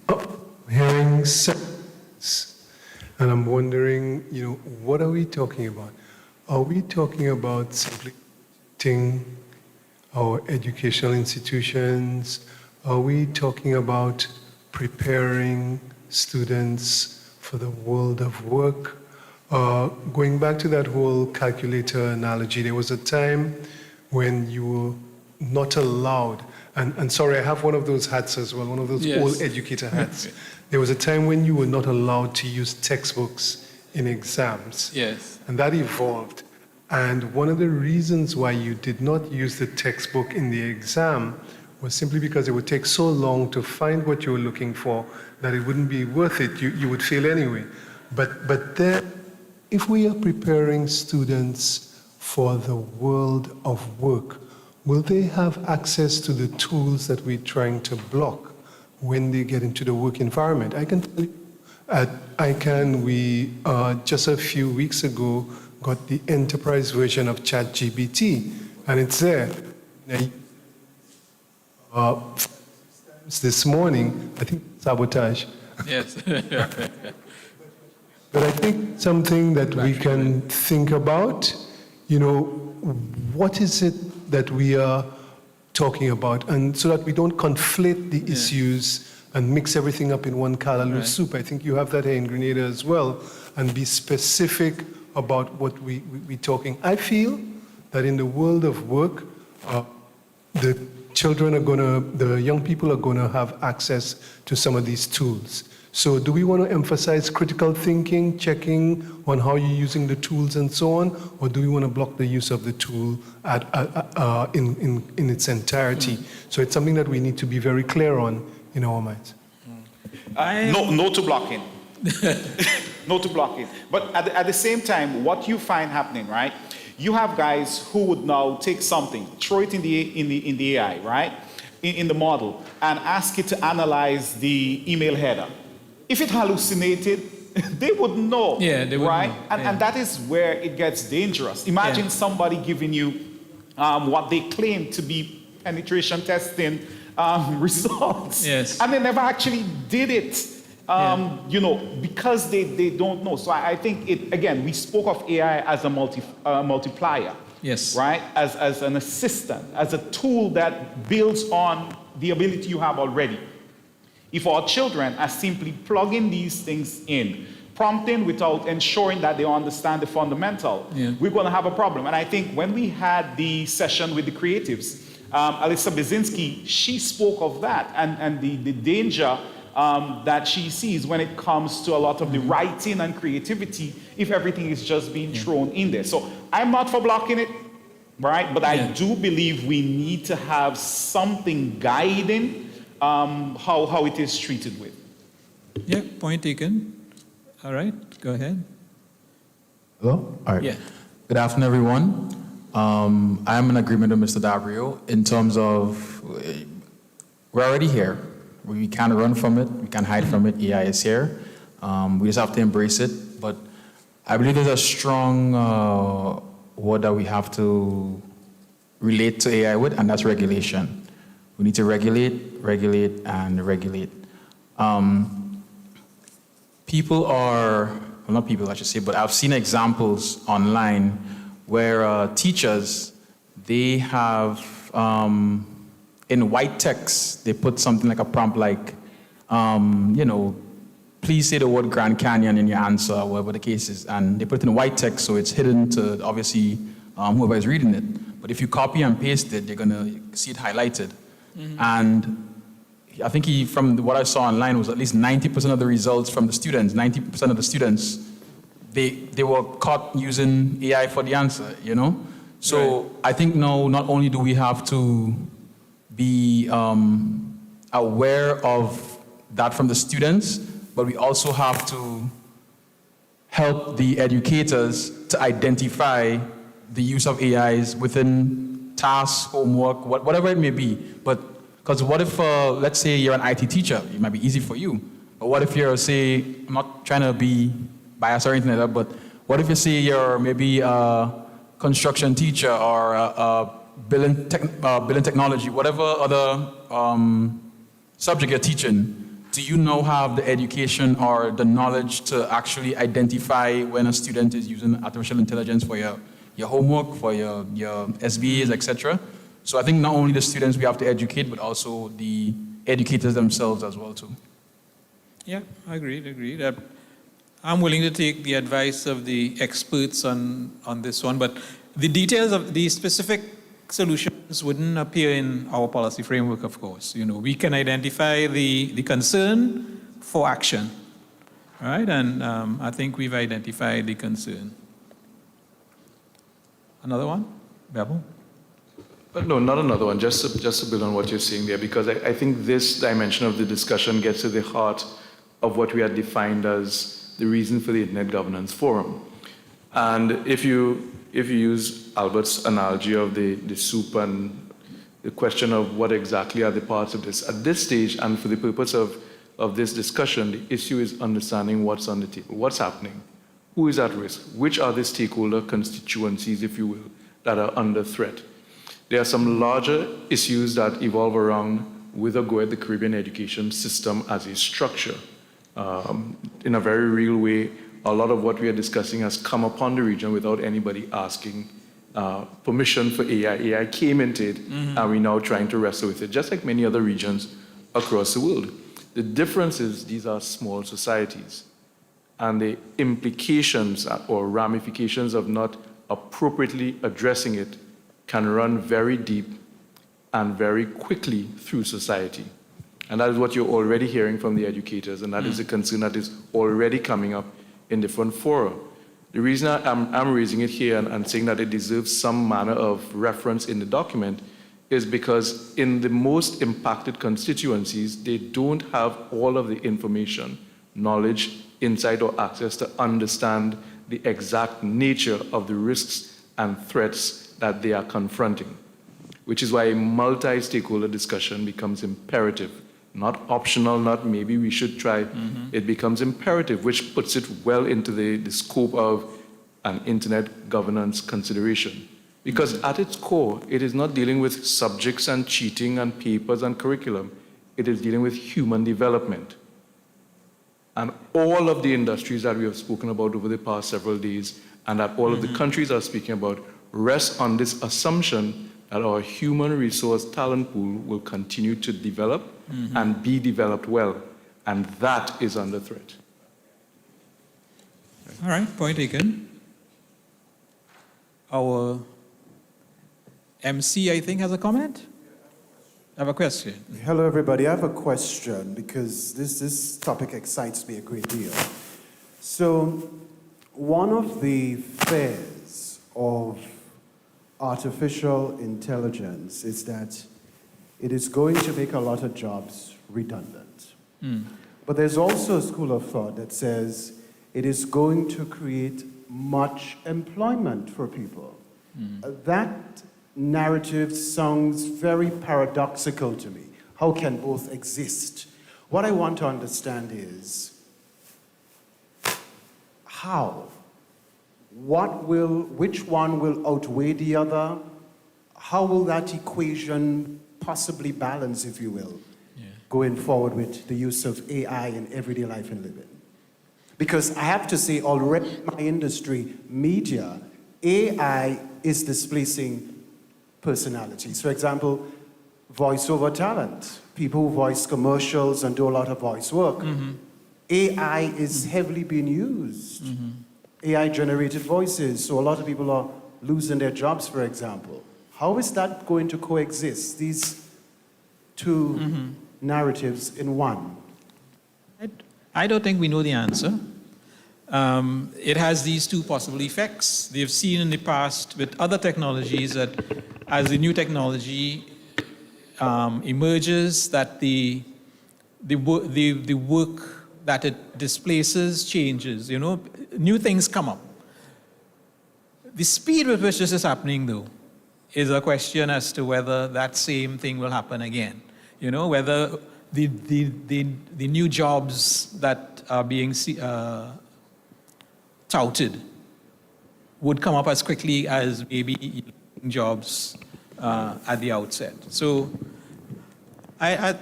I'm hearing sense, and I'm wondering, what are we talking about? Are we talking about simply protecting our educational institutions? Are we talking about preparing students for the world of work? Going back to that whole calculator analogy, there was a time when you were not allowed, and sorry, I have one of those hats as well, one of those old educator hats. There was a time when you were not allowed to use textbooks in exams. Yes. And that evolved. And one of the reasons why you did not use the textbook in the exam was simply because it would take so long to find what you were looking for that it wouldn't be worth it. You would fail anyway. But then, if we are preparing students for the world of work, will they have access to the tools that we're trying to block when they get into the work environment? I can tell you, at ICANN, we just a few weeks ago got the enterprise version of ChatGPT, and it's there. This morning, I think sabotage. Yes. But I think something that we can think about, what is it that we are talking about? And so that we don't conflate the issues and mix everything up in one callaloo soup. I think you have that here in Grenada as well, and be specific about what we're talking. I feel that in the world of work, the young people are going to have access to some of these tools. So do we want to emphasize critical thinking, checking on how you're using the tools and so on, or do we want to block the use of the tool in its entirety? So it's something that we need to be very clear on in our minds. No to blocking. No to blocking. But at the same time, what you find happening, right? You have guys who would now take something, throw it in the AI, right? In the model, and ask it to analyze the email header. If it hallucinated, they would know, they would right? know. And that is where it gets dangerous. Imagine somebody giving you what they claim to be penetration testing results, and they never actually did it. Because they don't know. So I think we spoke of AI as a multiplier. Yes. Right? As an assistant, as a tool that builds on the ability you have already. If our children are simply plugging these things in, prompting without ensuring that they understand the fundamental, we're going to have a problem. And I think when we had the session with the creatives, Alyssa Bezinski, she spoke of that and the danger that she sees when it comes to a lot of the writing and creativity if everything is just being thrown in there. So I'm not for blocking it, right? But I do believe we need to have something guiding how it is treated with. Yeah, point taken. All right, go ahead. Hello? All right. Yeah. Good afternoon, everyone. I am in agreement with Mr. Dabrio in terms of we're already here. We can't run from it. We can't hide from it. AI is here. We just have to embrace it. But I believe there's a strong word that we have to relate to AI with, and that's regulation. We need to regulate, and regulate. People are, well, not people, I should say, but I've seen examples online where teachers, they have, in white text, they put something like a prompt like, please say the word Grand Canyon in your answer, or whatever the case is. And they put it in white text, so it's hidden to, obviously, whoever is reading it. But if you copy and paste it, you're going to see it highlighted. And I think from what I saw online was at least 90% of the results from the students, 90% of the students, they were caught using AI for the answer, So I think now not only do we have to be aware of that from the students, but we also have to help the educators to identify the use of AIs within tasks, homework, whatever it may be. But Because what if, let's say you're an IT teacher, it might be easy for you. But what if you're, say, I'm not trying to be biased or anything like that, but what if you say you're maybe a construction teacher or a billing technology, whatever other subject you're teaching, do you now have the education or the knowledge to actually identify when a student is using artificial intelligence for your homework, for your SBAs, etc.? So I think not only the students we have to educate, but also the educators themselves as well too. Yeah, agreed. I'm willing to take the advice of the experts on this one, but the details of the specific solutions wouldn't appear in our policy framework, of course. We can identify the concern for action, right? And I think we've identified the concern. Another one? Bebo? But no, not another one, just to build on what you're saying there, because I think this dimension of the discussion gets to the heart of what we had defined as the reason for the Internet Governance Forum. And if you use Albert's analogy of the soup and the question of what exactly are the parts of this, at this stage, and for the purpose of this discussion, the issue is understanding what's on the table, what's happening, who is at risk, which are the stakeholder constituencies, if you will, that are under threat. There are some larger issues that evolve around with or go at the Caribbean education system as a structure. In a very real way, a lot of what we are discussing has come upon the region without anybody asking permission for AI. AI came into it, and we're now trying to wrestle with it, just like many other regions across the world. The difference is these are small societies, and the implications or ramifications of not appropriately addressing it can run very deep and very quickly through society. And that is what you're already hearing from the educators, and that is a concern that is already coming up in different fora. The reason I'm raising it here and saying that it deserves some manner of reference in the document is because in the most impacted constituencies, they don't have all of the information, knowledge, insight, or access to understand the exact nature of the risks and threats that they are confronting, which is why a multi-stakeholder discussion becomes imperative, not optional, not maybe we should try. It becomes imperative, which puts it well into the scope of an internet governance consideration. Because at its core, it is not dealing with subjects and cheating and papers and curriculum. It is dealing with human development. And all of the industries that we have spoken about over the past several days and that all of the countries are speaking about rest on this assumption that our human resource talent pool will continue to develop and be developed well. And that is under threat. All right, point taken. Our MC, I think, has a comment? I have a question. Hello, everybody. I have a question because this topic excites me a great deal. So, one of the fears of artificial intelligence is that it is going to make a lot of jobs redundant. But there's also a school of thought that says it is going to create much employment for people. That narrative sounds very paradoxical to me. How can both exist? What I want to understand is how? Which one will outweigh the other? How will that equation possibly balance, if you will, going forward with the use of AI in everyday life and living? Because I have to say already in my industry, media, AI is displacing personalities. For example, voiceover talent, people who voice commercials and do a lot of voice work. AI is heavily being used. AI-generated voices, so a lot of people are losing their jobs, for example. How is that going to coexist, these two narratives in one? I don't think we know the answer. It has these two possible effects. They've seen in the past with other technologies that as the new technology emerges, that the work that it displaces changes. New things come up. The speed with which this is happening, though, is a question as to whether that same thing will happen again. whether the new jobs that are being touted would come up as quickly as maybe jobs at the outset. So I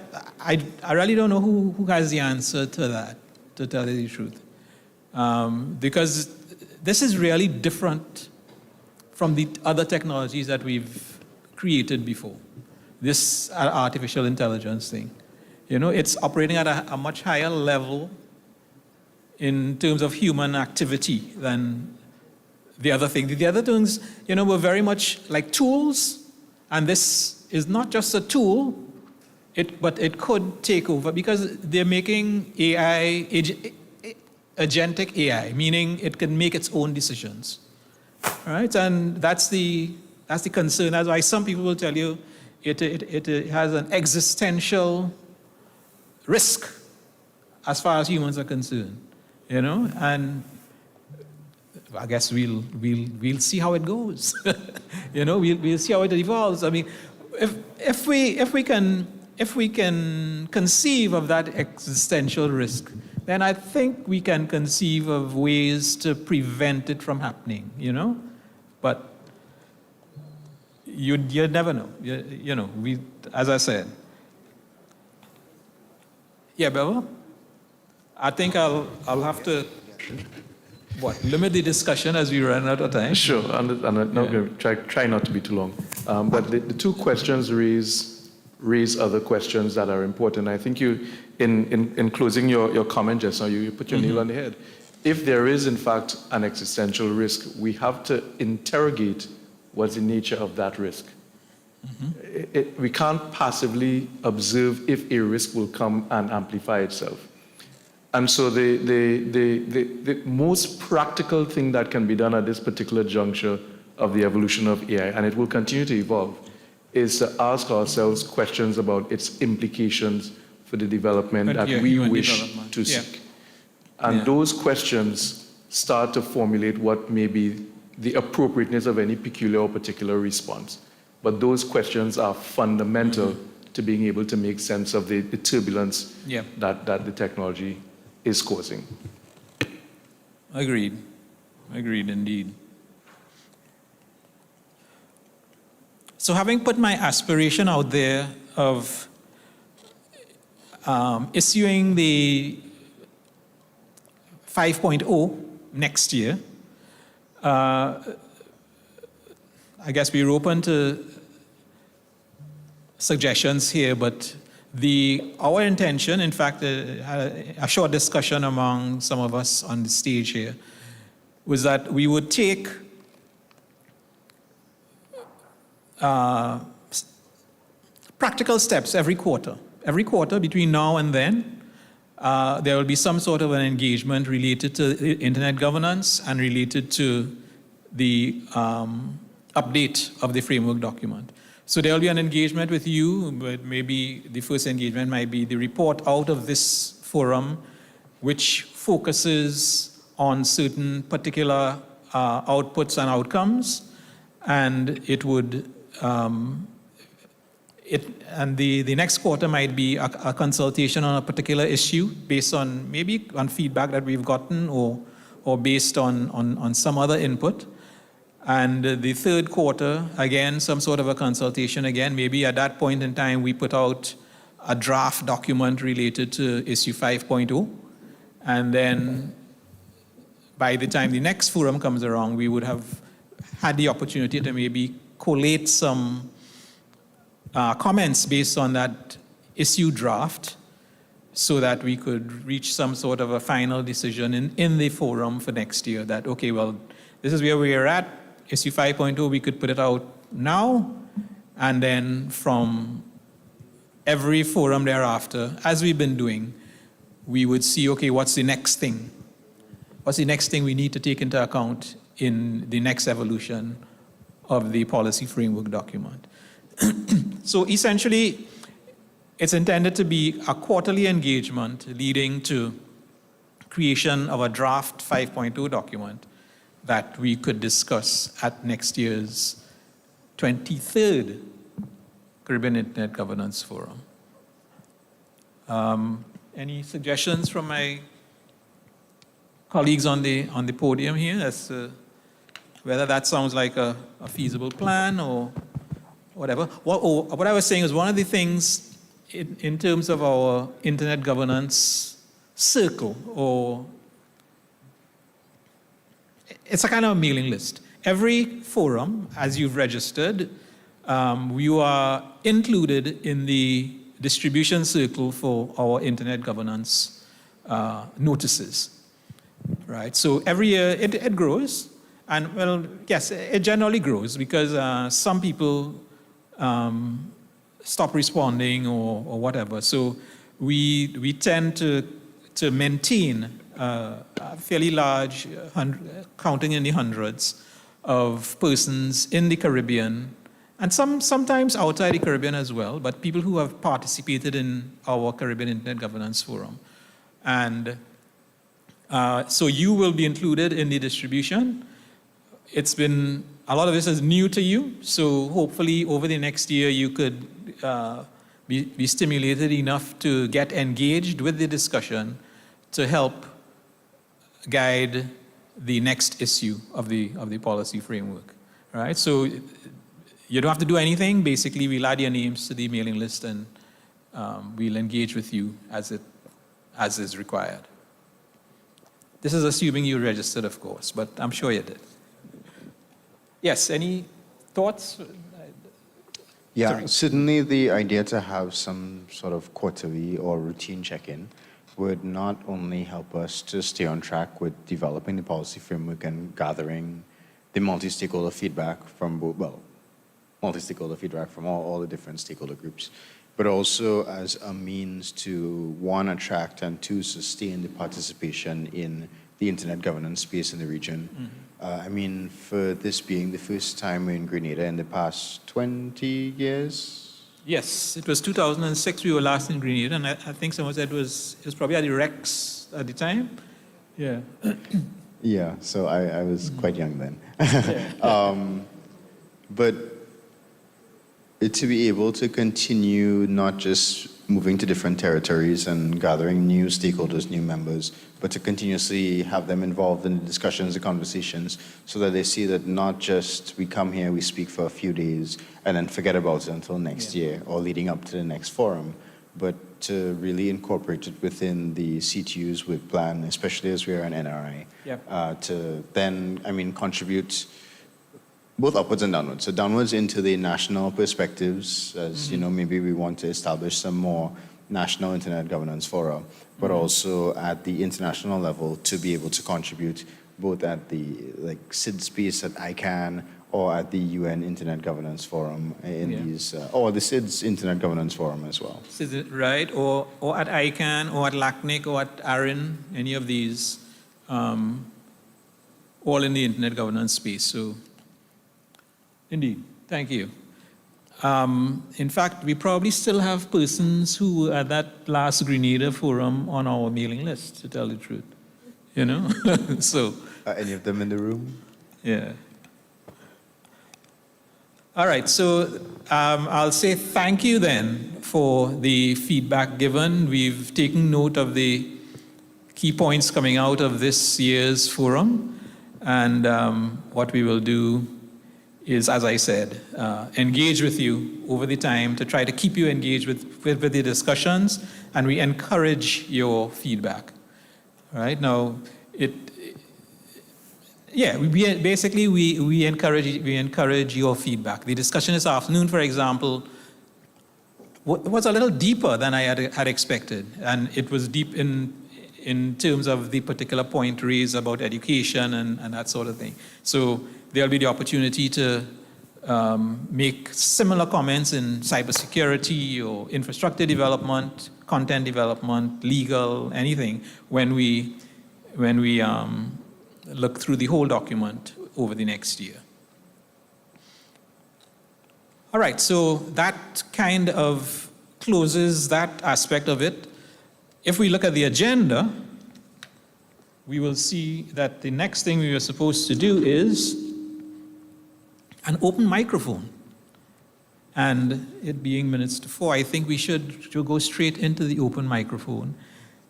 really don't know who has the answer to that, to tell you the truth. Because this is really different from the other technologies that we've created before. This artificial intelligence thing. It's operating at a much higher level in terms of human activity than the other thing. The other things, were very much like tools, and this is not just a tool, but it could take over because they're making AI, agentic AI, meaning it can make its own decisions, right? And that's the concern. That's why some people will tell you it has an existential risk as far as humans are concerned, and I guess we'll see how it goes. We'll see how it evolves. I mean, if we can conceive of that existential risk, then I think we can conceive of ways to prevent it from happening. But you never know. As I said. Yeah, Bella? I think I'll have to limit the discussion as we run out of time. Sure, and I'm not going to try not to be too long. But the two questions raise other questions that are important. I think you, in closing your comment just now, you put your nail on the head. If there is, in fact, an existential risk, we have to interrogate what's the nature of that risk. We can't passively observe if a risk will come and amplify itself. And so the most practical thing that can be done at this particular juncture of the evolution of AI, and it will continue to evolve, is to ask ourselves questions about its implications for the development that we wish to seek. And those questions start to formulate what may be the appropriateness of any peculiar or particular response. But those questions are fundamental to being able to make sense of the turbulence that the technology is causing. Agreed. Agreed, indeed. So having put my aspiration out there of issuing the 5.0 next year, I guess we're open to suggestions here, but our intention, in fact, had a short discussion among some of us on the stage here, was that we would take practical steps every quarter. Every quarter between now and then, there will be some sort of an engagement related to internet governance and related to the update of the framework document. So there will be an engagement with you, but maybe the first engagement might be the report out of this forum, which focuses on certain particular outputs and outcomes, and it would, the next quarter might be a consultation on a particular issue based on maybe on feedback that we've gotten or based on some other input. And the third quarter, again, some sort of a consultation again. Maybe at that point in time, we put out a draft document related to issue 5.0. And then by the time the next forum comes around, we would have had the opportunity to maybe collate some comments based on that issue draft so that we could reach some sort of a final decision in the forum for next year that, okay, well, this is where we are at. Issue 5.0, we could put it out now, and then from every forum thereafter, as we've been doing, we would see, okay, what's the next thing? What's the next thing we need to take into account in the next evolution of the policy framework document? So essentially, it's intended to be a quarterly engagement leading to creation of a draft 5.0 document that we could discuss at next year's 23rd Caribbean Internet Governance Forum. Any suggestions from my colleagues on the podium here as to whether that sounds like a feasible plan or whatever? What I was saying is one of the things in terms of our internet governance circle, or it's a kind of a mailing list. Every forum, as you've registered, you are included in the distribution circle for our internet governance notices, right? So every year it grows, and well, yes, it generally grows because some people stop responding or whatever. So we tend to maintain a fairly large, counting in the hundreds, of persons in the Caribbean, and sometimes outside the Caribbean as well, but people who have participated in our Caribbean Internet Governance Forum. And so you will be included in the distribution. It's been, a lot of this is new to you, so hopefully over the next year you could be stimulated enough to get engaged with the discussion to help guide the next issue of the policy framework, right? So you don't have to do anything. Basically, we'll add your names to the mailing list, and we'll engage with you as is required. This is assuming you registered, of course, but I'm sure you did. Yes, any thoughts? Yeah, Sorry. certainly the idea to have some sort of quarterly or routine check-in would not only help us to stay on track with developing the policy framework and gathering the multi-stakeholder feedback from both, well, multi-stakeholder feedback from all the different stakeholder groups, but also as a means to, one, attract, and two, sustain the participation in the internet governance space in the region. I mean, for this being the first time in Grenada in the past 20 years, Yes, it was 2006 we were last in Grenada, and I think someone said it was probably at the Rex at the time. Yeah. yeah, so I was quite young then. Yeah. But to be able to continue not just moving to different territories and gathering new stakeholders, new members, but to continuously have them involved in the discussions, the conversations, so that they see that not just we come here, we speak for a few days, and then forget about it until next year or leading up to the next forum, but to really incorporate it within the CTU's work plan, especially as we are an NRI, to then, contribute both upwards and downwards. So downwards into the national perspectives, as you know, maybe we want to establish some more national internet governance fora, but also at the international level to be able to contribute both at the SID space at ICANN or at the UN Internet Governance Forum in these, or the SID's Internet Governance Forum as well. Right, or at ICANN, or at LACNIC, or at ARIN, any of these, all in the internet governance space. So, indeed, thank you. In fact, we probably still have persons who were at that last Grenada forum on our mailing list, to tell the truth. You know? So. Are any of them in the room? Yeah. All right, so I'll say thank you then for the feedback given. We've taken note of the key points coming out of this year's forum, and what we will do is, as I said, engage with you over the time to try to keep you engaged with the discussions, and we encourage your feedback. All right, now, we encourage your feedback. The discussion this afternoon, for example, was a little deeper than I had expected, and it was deep in terms of the particular point raised about education and that sort of thing. So there'll be the opportunity to make similar comments in cybersecurity or infrastructure development, content development, legal, anything, when we look through the whole document over the next year. All right, so that kind of closes that aspect of it. If we look at the agenda, we will see that the next thing we are supposed to do is an open microphone. and it being minutes to 4, I think we should go straight into the open microphone.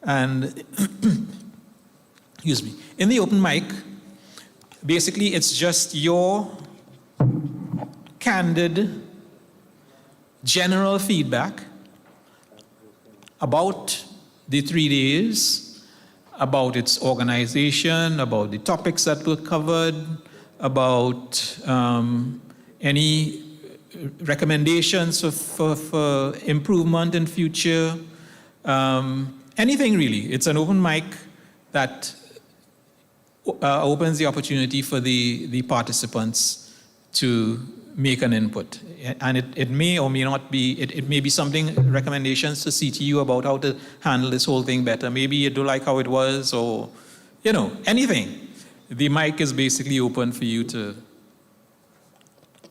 And, excuse me, in the open mic, basically it's just your candid, general feedback about the 3 days, about its organization, about the topics that were covered, about any recommendations for improvement in future, anything really. It's an open mic that opens the opportunity for the participants to make an input. And it may or may not be, it may be something, recommendations to CTU about how to handle this whole thing better. Maybe you don't like how it was, or, you know, anything. The mic is basically open for you to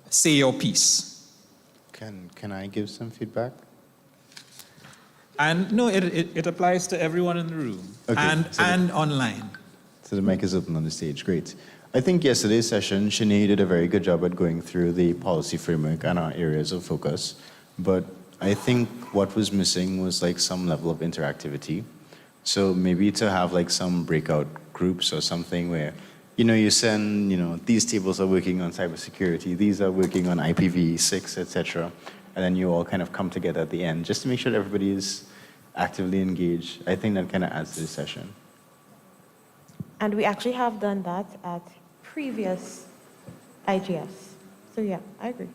say your piece. Can I give some feedback? And no, it applies to everyone in the room, Okay, and online. So the mic is open on the stage, great. I think yesterday's session, Sinead did a very good job at going through the policy framework and our areas of focus, but I think what was missing was like some level of interactivity. So maybe to have like some breakout groups or something where, you know, you send, you know, these tables are working on cybersecurity, these are working on IPv6, etc. And then you all kind of come together at the end just to make sure that everybody is actively engaged. I think that kind of adds to the session. And we actually have done that at previous IGFs. So yeah, I agree.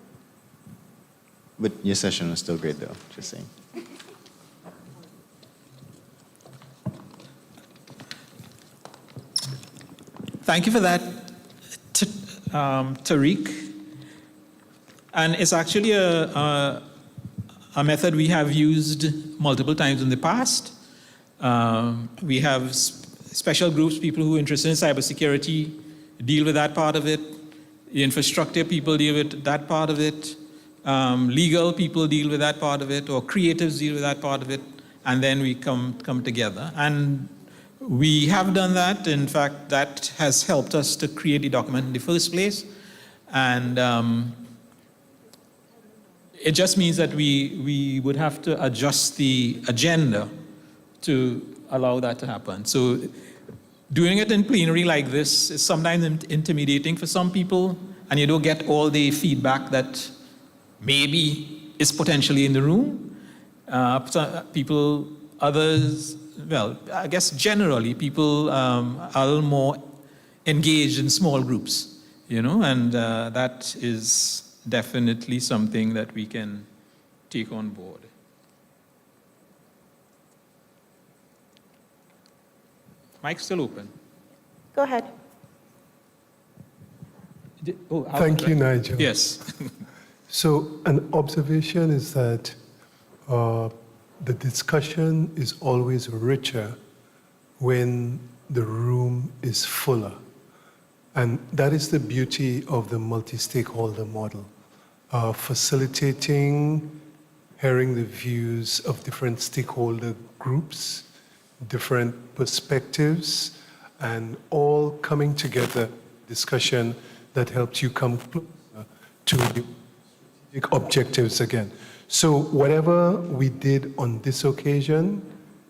But your session was still great though, just saying. Thank you for that, Tariq. And it's actually a method we have used multiple times in the past. We have special groups, people who are interested in cybersecurity, deal with that part of it. The infrastructure people deal with that part of it. Legal people deal with that part of it, or creatives deal with that part of it. And then we come together. And we have done that. In fact, that has helped us to create the document in the first place. And it just means that we would have to adjust the agenda to allow that to happen. So doing it in plenary like this is sometimes intimidating for some people, and you don't get all the feedback that maybe is potentially in the room. Others, well, I guess generally people are a little more engaged in small groups, you know, and that is definitely something that we can take on board. Mic's still open. Go ahead. Thank you, Nigel. Yes. So an observation is that the discussion is always richer when the room is fuller. And that is the beauty of the multi-stakeholder model, facilitating, hearing the views of different stakeholder groups, different perspectives, and all coming together, discussion that helps you come closer to the strategic objectives again. So whatever we did on this occasion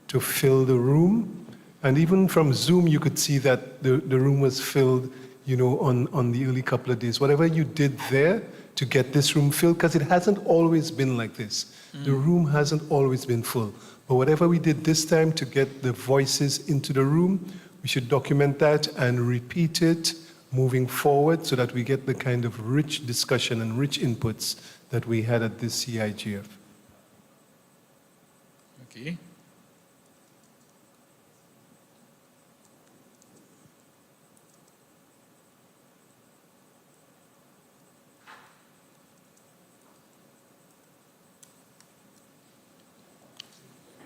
to fill the room, and even from Zoom you could see that the room was filled, you know, on the early couple of days. Whatever you did there to get this room filled, because it hasn't always been like this. The room hasn't always been full. But whatever we did this time to get the voices into the room, we should document that and repeat it moving forward so that we get the kind of rich discussion and rich inputs that we had at this CIGF. Okay.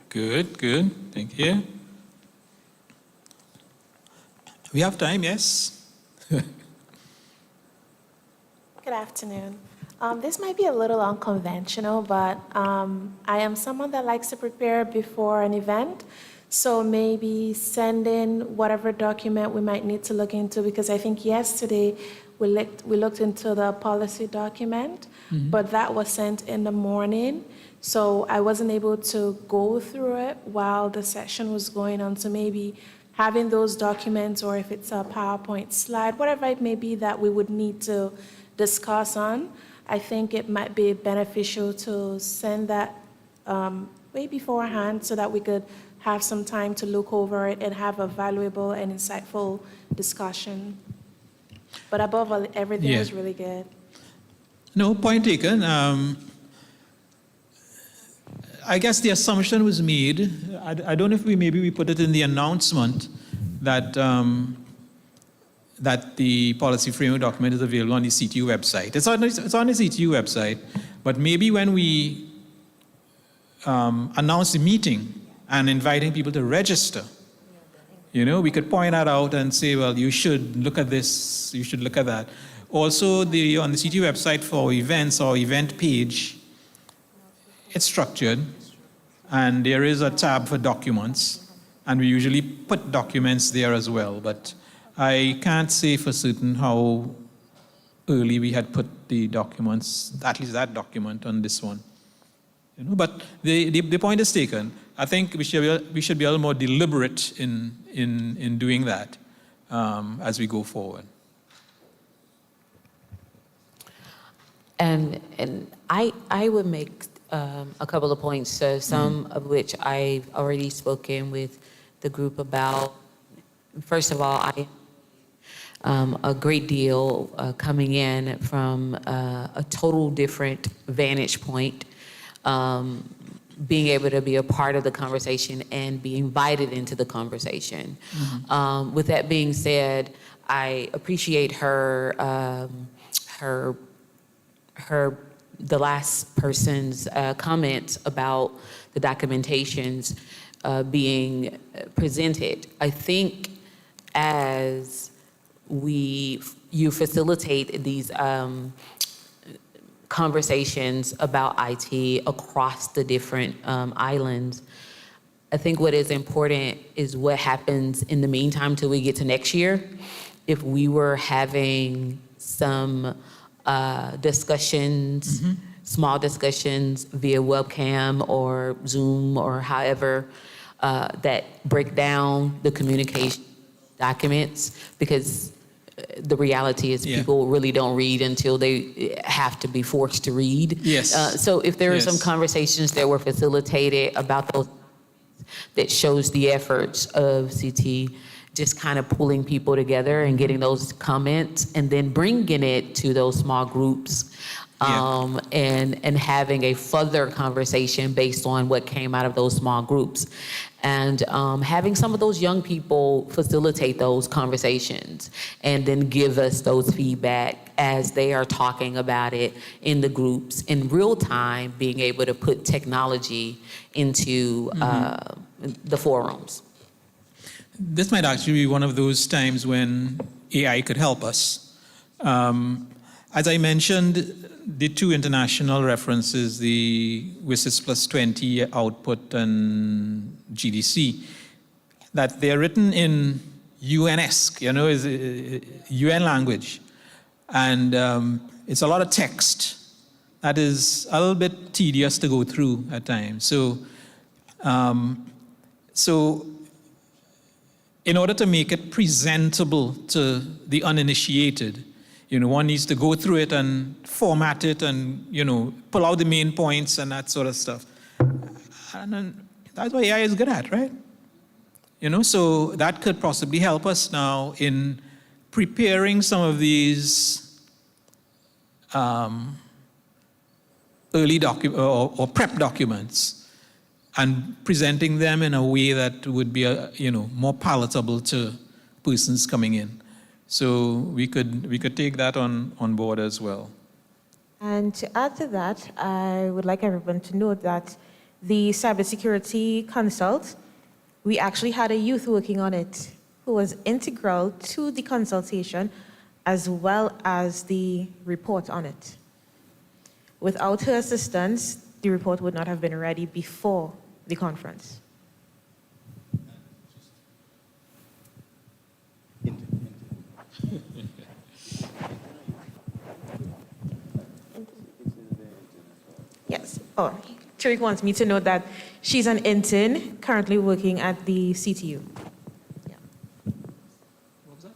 Good, good. Thank you. We have time, yes? Good afternoon. This might be a little unconventional, but I am someone that likes to prepare before an event. So maybe send in whatever document we might need to look into, because I think yesterday we looked into the policy document, but that was sent in the morning. So I wasn't able to go through it while the session was going on. So maybe having those documents, or if it's a PowerPoint slide, whatever it may be that we would need to discuss on, I think it might be beneficial to send that way beforehand so that we could have some time to look over it and have a valuable and insightful discussion. But above all, everything was really good. No, point taken. I guess the assumption was made, I don't know if maybe we put it in the announcement that, that the policy framework document is available on the CTU website. It's on the CTU website, but maybe when we announce the meeting and inviting people to register, we could point that out and say, well, you should look at this, you should look at that. Also, on the CTU website for events or event page, it's structured, and there is a tab for documents, and we usually put documents there as well, but I can't say for certain how early we had put the documents, at least that document on this one. But the point is taken. I think we should be a little more deliberate in doing that as we go forward. And I would make a couple of points, so some of which I've already spoken with the group about. First of all, a great deal coming in from a total different vantage point, being able to be a part of the conversation and be invited into the conversation. With that being said, I appreciate the last person's comments about the documentations being presented. I think as you facilitate these conversations about IT across the different islands, I think what is important is what happens in the meantime till we get to next year. If we were having some discussions, small discussions via webcam or Zoom or however that break down the communication documents, because the reality is people really don't read until they have to be forced to read. Yes. So if there are some conversations that were facilitated about those, that shows the efforts of CT, just kind of pulling people together and getting those comments and then bringing it to those small groups and having a further conversation based on what came out of those small groups. And having some of those young people facilitate those conversations and then give us those feedback as they are talking about it in the groups in real time, being able to put technology into the forums. This might actually be one of those times when AI could help us. As I mentioned, the two international references, the WSIS plus 20 output and GDC, that they're written in UN-esque, is UN language. And it's a lot of text that is a little bit tedious to go through at times. So in order to make it presentable to the uninitiated, one needs to go through it and format it and, pull out the main points and that sort of stuff. And then that's what AI is good at, right? So that could possibly help us now in preparing some of these early or prep documents and presenting them in a way that would be, more palatable to persons coming in. So we could take that on board as well. And to add to that, I would like everyone to know that the cybersecurity consult, we actually had a youth working on it who was integral to the consultation as well as the report on it. Without her assistance, the report would not have been ready before the conference. Oh, Tariq wants me to note that she's an intern currently working at the CTU. Yeah. What was that?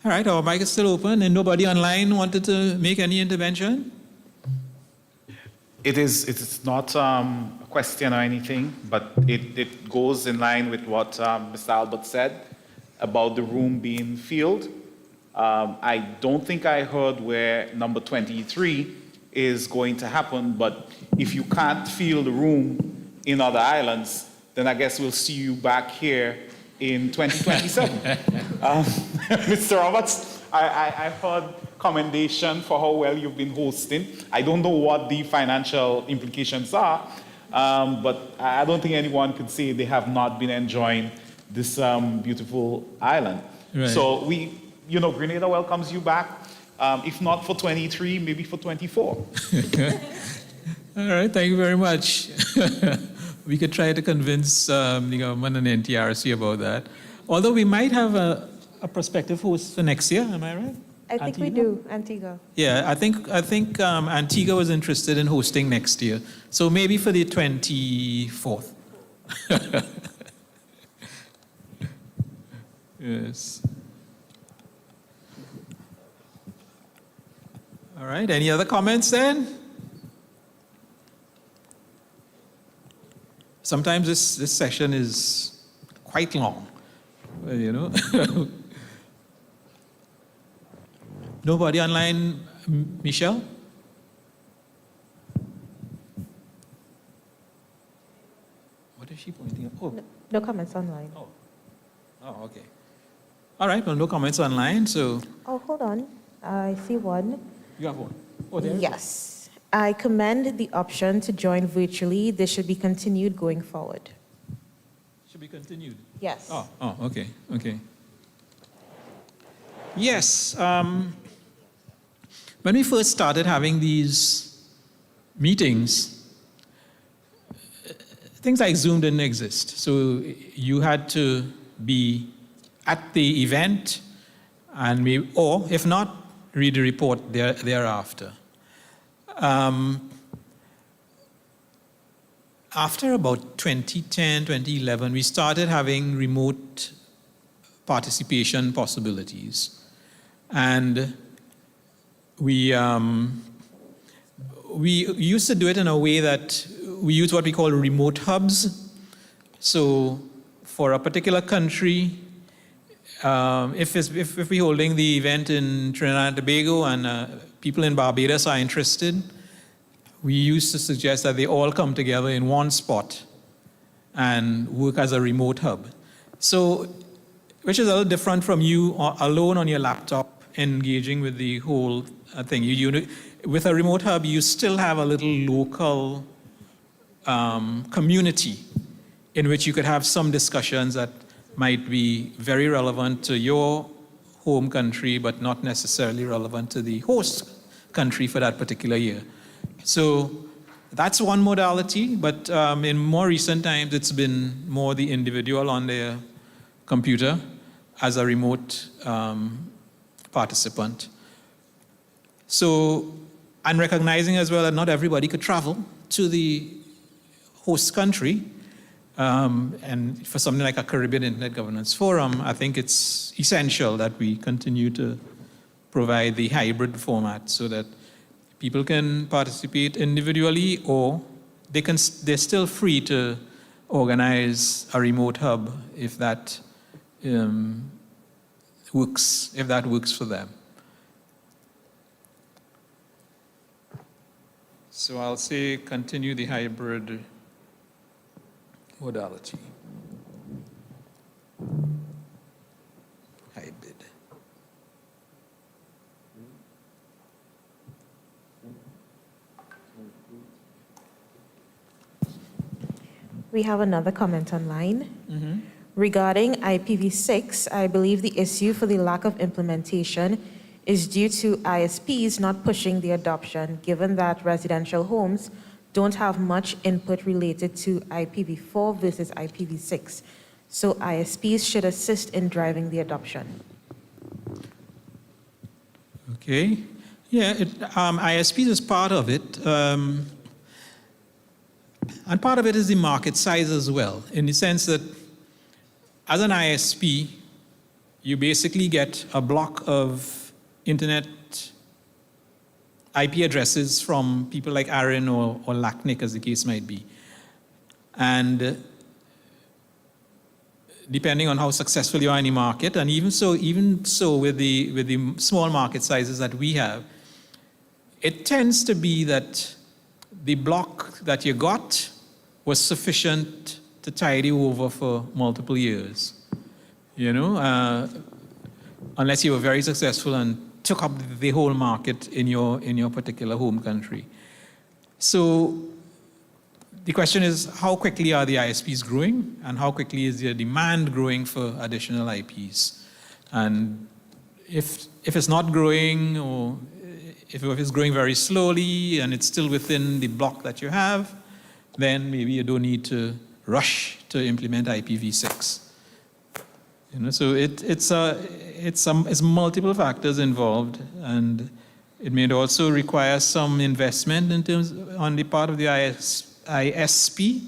All right, our mic is still open, and nobody online wanted to make any intervention? It's not a question or anything, but it goes in line with what Mr. Albert said about the room being filled. I don't think I heard where number 23 is going to happen, but if you can't fill the room in other islands, then I guess we'll see you back here in 2027. Mr. Roberts, I heard commendation for how well you've been hosting. I don't know what the financial implications are, but I don't think anyone could say they have not been enjoying this beautiful island. Right. So Grenada welcomes you back. If not for 23, maybe for 24. All right, thank you very much. We could try to convince the government and NTRC about that. Although we might have a prospective host for next year, am I right? I think we do, Antigua. Yeah, I think Antigua was interested in hosting next year. So maybe for the 24th. Yes. All right, any other comments then? Sometimes this session is quite long, Nobody online, Michelle? What is she pointing at? Oh. No comments online. Oh, okay. All right, well, no comments online, so. Oh, hold on. I see one. You have one? Oh, there. Yes. I commend the option to join virtually. This should be continued going forward. Should be continued? Yes. Oh, okay. Yes. When we first started having these meetings, things like Zoom didn't exist. So you had to be at the event, or if not, read the report thereafter. After about 2010, 2011, we started having remote participation possibilities. And we used to do it in a way that we use what we call remote hubs. So for a particular country, if we're holding the event in Trinidad and Tobago and people in Barbados are interested, we used to suggest that they all come together in one spot and work as a remote hub. So, which is a little different from you alone on your laptop engaging with the whole thing. With a remote hub, you still have a little local community in which you could have some discussions that might be very relevant to your home country, but not necessarily relevant to the host country for that particular year. So that's one modality, but in more recent times, it's been more the individual on their computer as a remote participant. So I'm recognizing as well that not everybody could travel to the host country. And for something like a Caribbean Internet Governance Forum, I think it's essential that we continue to provide the hybrid format so that people can participate individually, or they're still free to organize a remote hub if that works for them. So I'll say continue the hybrid modality. Hybrid. We have another comment online. Regarding IPv6, I believe the issue for the lack of implementation is due to ISPs not pushing the adoption, given that residential homes don't have much input related to IPv4 versus IPv6. So ISPs should assist in driving the adoption. Okay. Yeah, ISPs is part of it. And part of it is the market size as well, in the sense that as an ISP, you basically get a block of internet IP addresses from people like Aaron or LACNIC, as the case might be. And depending on how successful you are in the market, and even so with the small market sizes that we have, it tends to be that the block that you got was sufficient to tide you over for multiple years. You know, unless you were very successful and took up the whole market in your particular home country. So the question is, how quickly are the ISPs growing, and how quickly is their demand growing for additional IPs? And if it's not growing, or if it's growing very slowly and it's still within the block that you have, then maybe you don't need to rush to implement IPv6. You know, so it's multiple factors involved, and it may also require some investment in terms on the part of the ISP,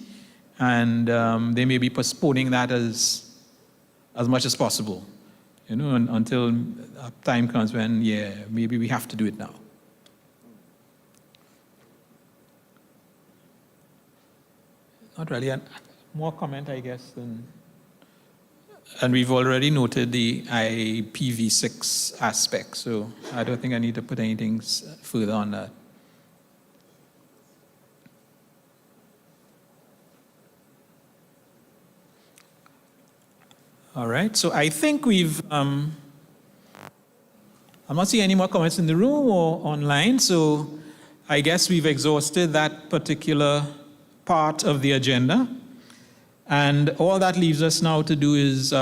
and they may be postponing that as much as possible, you know, until a time comes when, yeah, maybe we have to do it now. Not really. More comment, I guess, and we've already noted the IPv6 aspect, so I don't think I need to put anything further on that. All right, so I think I'm not seeing any more comments in the room or online, so I guess we've exhausted that particular part of the agenda. And all that leaves us now to do is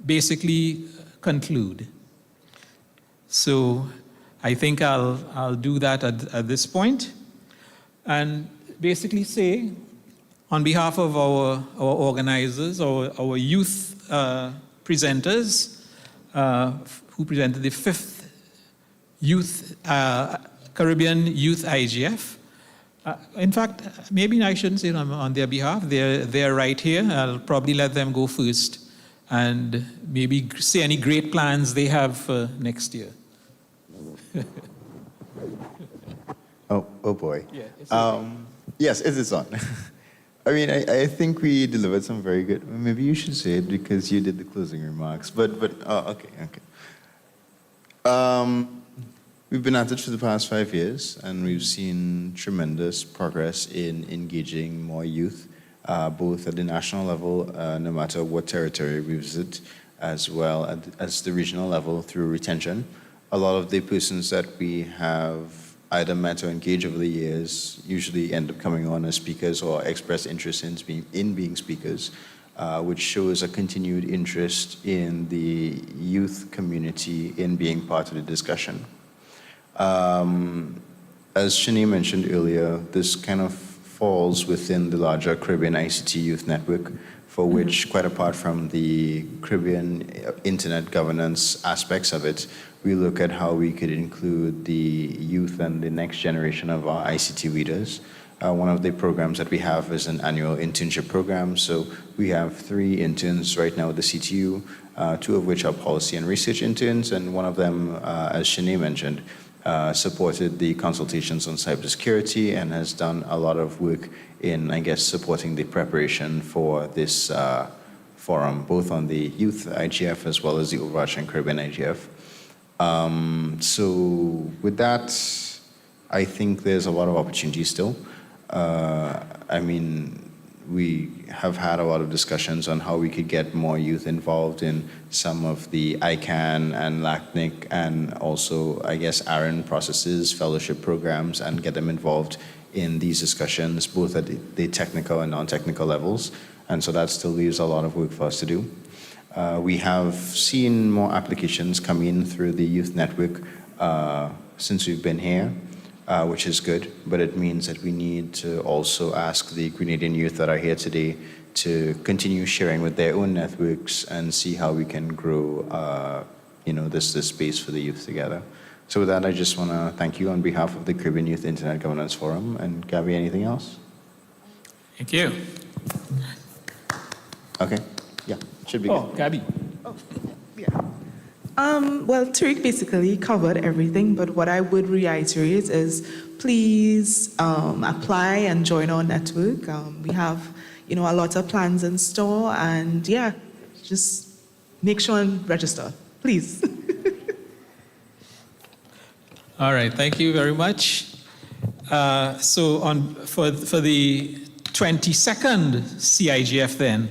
basically conclude. So I think I'll do that at this point, and basically say, on behalf of our organizers, our youth presenters who presented the 5th Caribbean Youth IGF. In fact, maybe I shouldn't say it on their behalf. They're right here. I'll probably let them go first and maybe say any great plans they have for next year. Oh boy. Yeah, yes, it is on. I mean, I think we delivered some very good. Maybe you should say it because you did the closing remarks. But okay. We've been at it for the past 5 years, and we've seen tremendous progress in engaging more youth, both at the national level, no matter what territory we visit, as well as the regional level through retention. A lot of the persons that we have either met or engaged over the years usually end up coming on as speakers or express interest in being speakers, which shows a continued interest in the youth community in being part of the discussion. As Shanae mentioned earlier, this kind of falls within the larger Caribbean ICT Youth Network, for which, quite apart from the Caribbean internet governance aspects of it, we look at how we could include the youth and the next generation of our ICT leaders. One of the programs that we have is an annual internship program. So we have 3 interns right now at the CTU, 2 of which are policy and research interns, and one of them, as Shanae mentioned, supported the consultations on cybersecurity and has done a lot of work in, I guess, supporting the preparation for this forum, both on the youth IGF as well as the overarching Caribbean IGF. So with that, I think there's a lot of opportunity still. I mean, we have had a lot of discussions on how we could get more youth involved in some of the ICANN and LACNIC and also, I guess, AARON processes, fellowship programs, and get them involved in these discussions, both at the technical and non-technical levels. And so that still leaves a lot of work for us to do. We have seen more applications come in through the youth network since we've been here, which is good, but it means that we need to also ask the Grenadian youth that are here today to continue sharing with their own networks and see how we can grow, this space for the youth together. So with that, I just want to thank you on behalf of the Caribbean Youth Internet Governance Forum. And Gabby, anything else? Thank you. Okay. Yeah, should be Oh, good. Gabby. Well, Tariq basically covered everything, but what I would reiterate is please apply and join our network. We have, a lot of plans in store, and yeah, just make sure and register, please. All right, thank you very much. So for the 22nd CIGF then,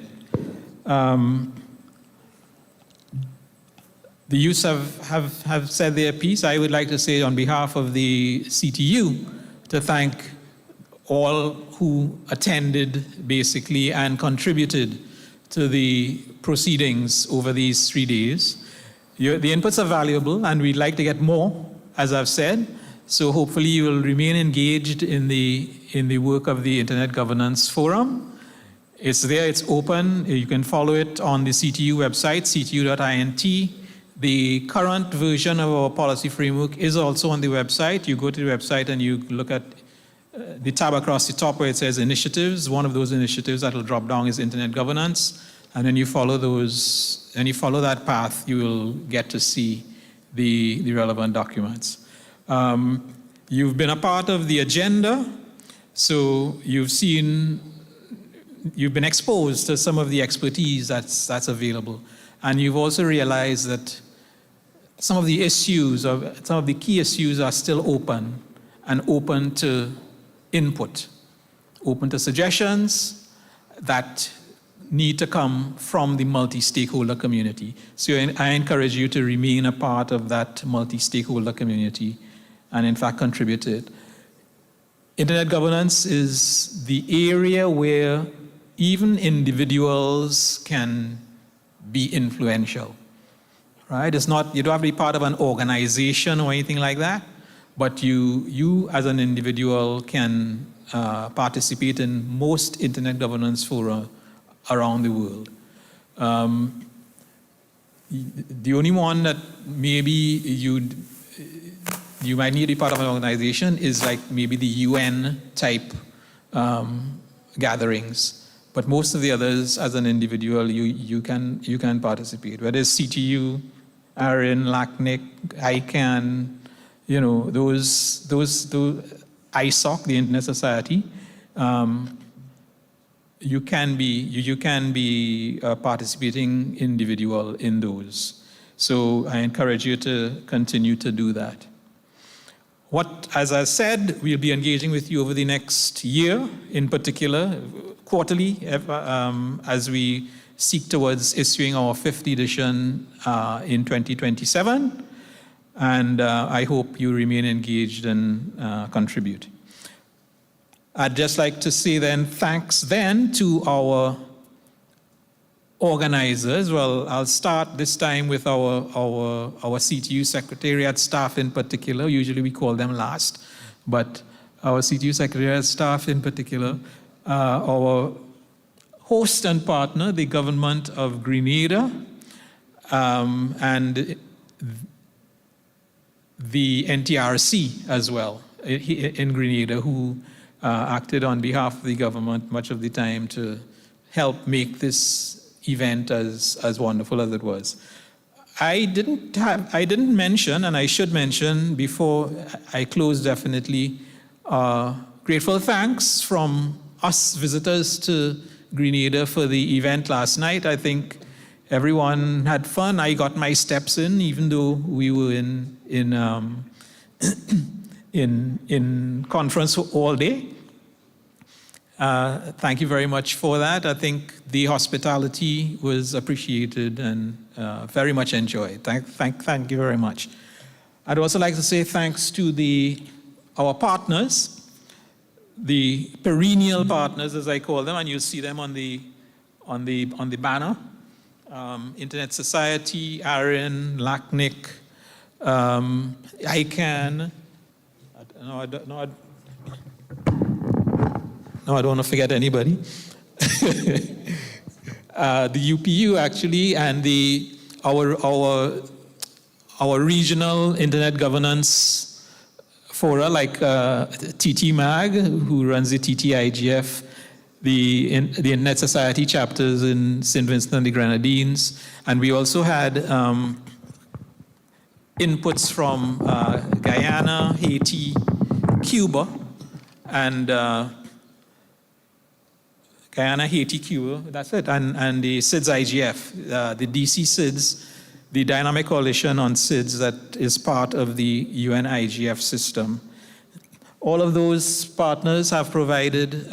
the youths have said their piece. I would like to say on behalf of the CTU to thank all who attended basically and contributed to the proceedings over these 3 days. The inputs are valuable and we'd like to get more, as I've said. So hopefully you will remain engaged in the work of the Internet Governance Forum. It's there, it's open. You can follow it on the CTU website, ctu.int. The current version of our policy framework is also on the website. You go to the website and you look at the tab across the top where it says initiatives. One of those initiatives that will drop down is Internet Governance. And when you follow that path, you will get to see the relevant documents. You've been a part of the agenda, so you've been exposed to some of the expertise that's available. And you've also realized that some of the issues, or some of the key issues are still open and open to input, open to suggestions that need to come from the multi-stakeholder community. So I encourage you to remain a part of that multi-stakeholder community and in fact contribute to it. Internet governance is the area where even individuals can be influential, right? It's not, you don't have to be part of an organization or anything like that, but you as an individual can participate in most internet governance fora around the world. The only one that maybe you might need to be part of an organization is like maybe the UN type gatherings. But most of the others, as an individual, you can participate. Whether it's CTU, ARIN, LACNIC, ICANN, those ISOC, the Internet Society, you can be participating individual in those. So I encourage you to continue to do that. As I said, we'll be engaging with you over the next year, in particular, quarterly, as we seek towards issuing our 5th edition in 2027. And I hope you remain engaged and contribute. I'd just like to say then, thanks then to our organizers. Well, I'll start this time with our CTU Secretariat staff in particular. Usually we call them last, but our CTU Secretariat staff in particular, our host and partner, the government of Grenada, and the NTRC as well in Grenada, who acted on behalf of the government much of the time to help make this event as wonderful as it was. I didn't mention, and I should mention before I close definitely, grateful thanks from us visitors to Grenada for the event last night. I think everyone had fun. I got my steps in, even though we were in conference all day. Thank you very much for that. I think the hospitality was appreciated and very much enjoyed. Thank you very much. I'd also like to say thanks to our partners, the perennial partners, as I call them, and you'll see them on the banner. Internet Society, ARIN, LACNIC, ICANN. No, I don't want to forget anybody. The UPU actually, and our regional internet governance fora, like TT Mag, who runs the CIGF, the Internet Society chapters in St. Vincent and the Grenadines. And we also had inputs from Guyana, Haiti, Cuba, and Guyana, Haiti, Cuba, that's it, and the CIGF, the DC CIDS, the Dynamic Coalition on CIDS that is part of the UNIGF system. All of those partners have provided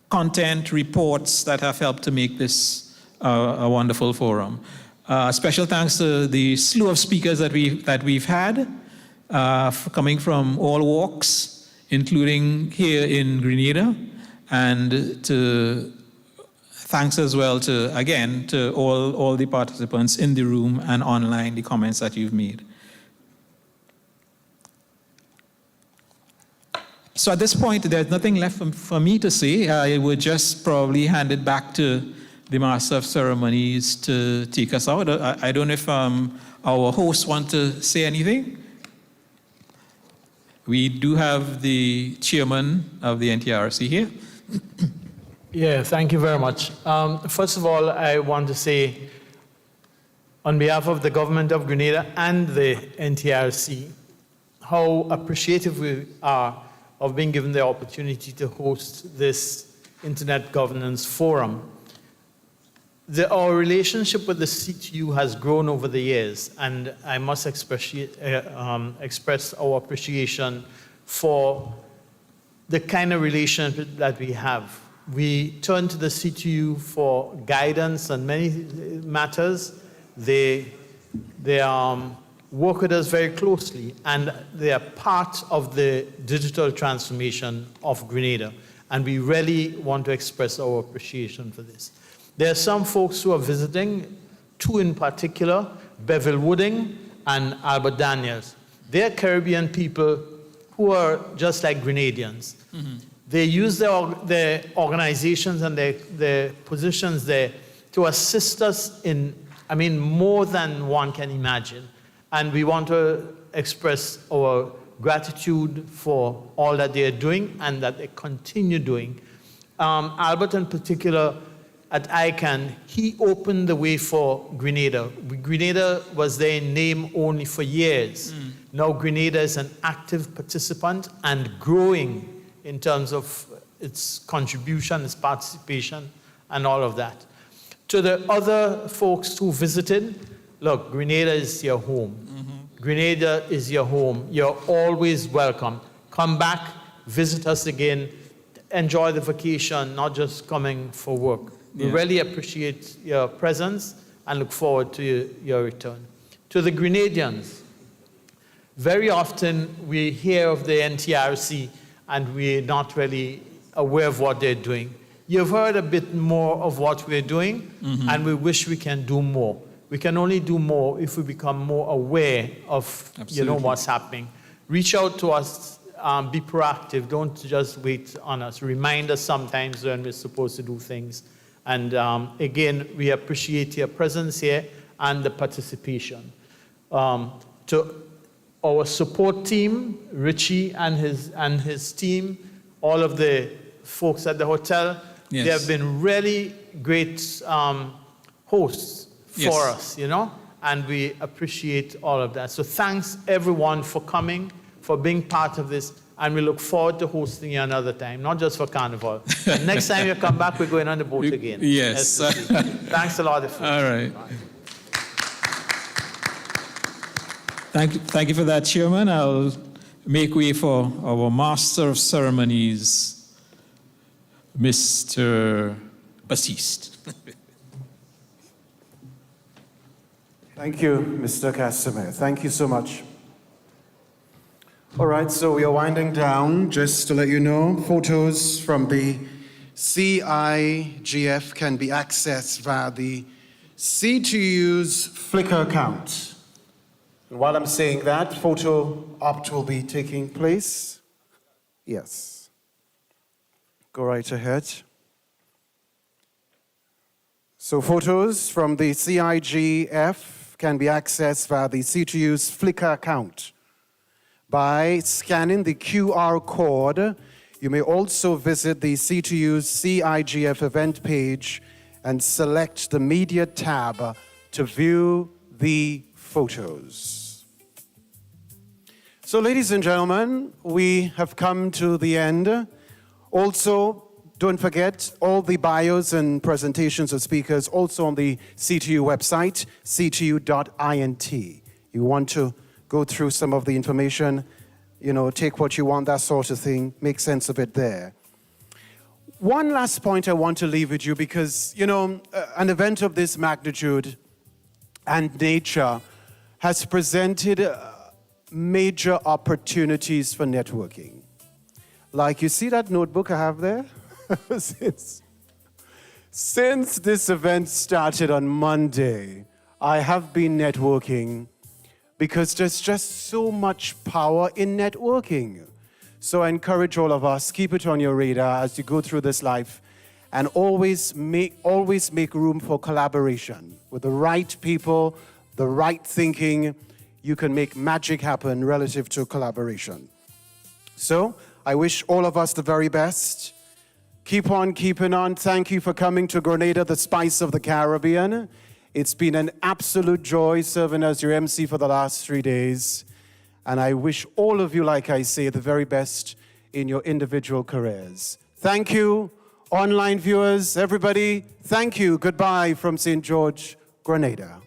content, reports that have helped to make this a wonderful forum. Special thanks to the slew of speakers that we've had, coming from all walks, including here in Grenada, and thanks as well to all the participants in the room and online, the comments that you've made. So at this point, there's nothing left for me to say. I would just probably hand it back to the Master of Ceremonies to take us out. I don't know if our hosts want to say anything. We do have the chairman of the NTRC here. Yeah, thank you very much. First of all, I want to say, on behalf of the government of Grenada and the NTRC, how appreciative we are of being given the opportunity to host this Internet Governance Forum. Our relationship with the CTU has grown over the years, and I must express our appreciation for the kind of relationship that we have. We turn to the CTU for guidance on many matters. They work with us very closely, and they are part of the digital transformation of Grenada, and we really want to express our appreciation for this. There are some folks who are visiting, two in particular, Bevel Wooding and Albert Daniels. They're Caribbean people who are just like Grenadians. Mm-hmm. They use their organizations and their positions there to assist us in, more than one can imagine. And we want to express our gratitude for all that they are doing and that they continue doing. Albert in particular, at ICANN, he opened the way for Grenada. Grenada was there in name only for years. Now Grenada is an active participant and growing in terms of its contribution, its participation, and all of that. To the other folks who visited, look, Grenada is your home. Mm-hmm. Grenada is your home. You're always welcome. Come back, visit us again, enjoy the vacation, not just coming for work. We really appreciate your presence and look forward to your return. To the Grenadians, very often we hear of the NTRC and we're not really aware of what they're doing. You've heard a bit more of what we're doing, mm-hmm. and we wish we can do more. We can only do more if we become more aware of what's happening. Reach out to us, be proactive, don't just wait on us. Remind us sometimes when we're supposed to do things. And again, we appreciate your presence here and the participation. To our support team, Richie and his team, all of the folks at the hotel, they have been really great hosts for us, and we appreciate all of that. So thanks everyone for coming, for being part of this. And we look forward to hosting you another time, not just for Carnival. Next time you come back, we're going on the boat again. Yes. Thanks a lot. All right. Thank you for that, Chairman. I'll make way for our Master of Ceremonies, Mr. Bassist. Thank you, Mr. Cassimire. Thank you so much. All right, so we are winding down. Just to let you know, photos from the CIGF can be accessed via the CTU's Flickr account. And while I'm saying that, photo opt will be taking place. Yes. Go right ahead. So photos from the CIGF can be accessed via the CTU's Flickr account by scanning the QR code. You may also visit the CTU's CIGF event page and select the media tab to view the photos. So, ladies and gentlemen, we have come to the end. Also, don't forget all the bios and presentations of speakers also on the CTU website, ctu.int. You want to go through some of the information, take what you want, that sort of thing, make sense of it there. One last point I want to leave with you because, an event of this magnitude and nature has presented major opportunities for networking. Like, you see that notebook I have there? Since this event started on Monday, I have been networking because there's just so much power in networking. So I encourage all of us, keep it on your radar as you go through this life, and always make room for collaboration. With the right people, the right thinking, you can make magic happen relative to collaboration. So I wish all of us the very best. Keep on keeping on. Thank you for coming to Grenada, the spice of the Caribbean. It's been an absolute joy serving as your MC for the last 3 days. And I wish all of you, like I say, the very best in your individual careers. Thank you, online viewers, everybody. Thank you. Goodbye from St. George, Grenada.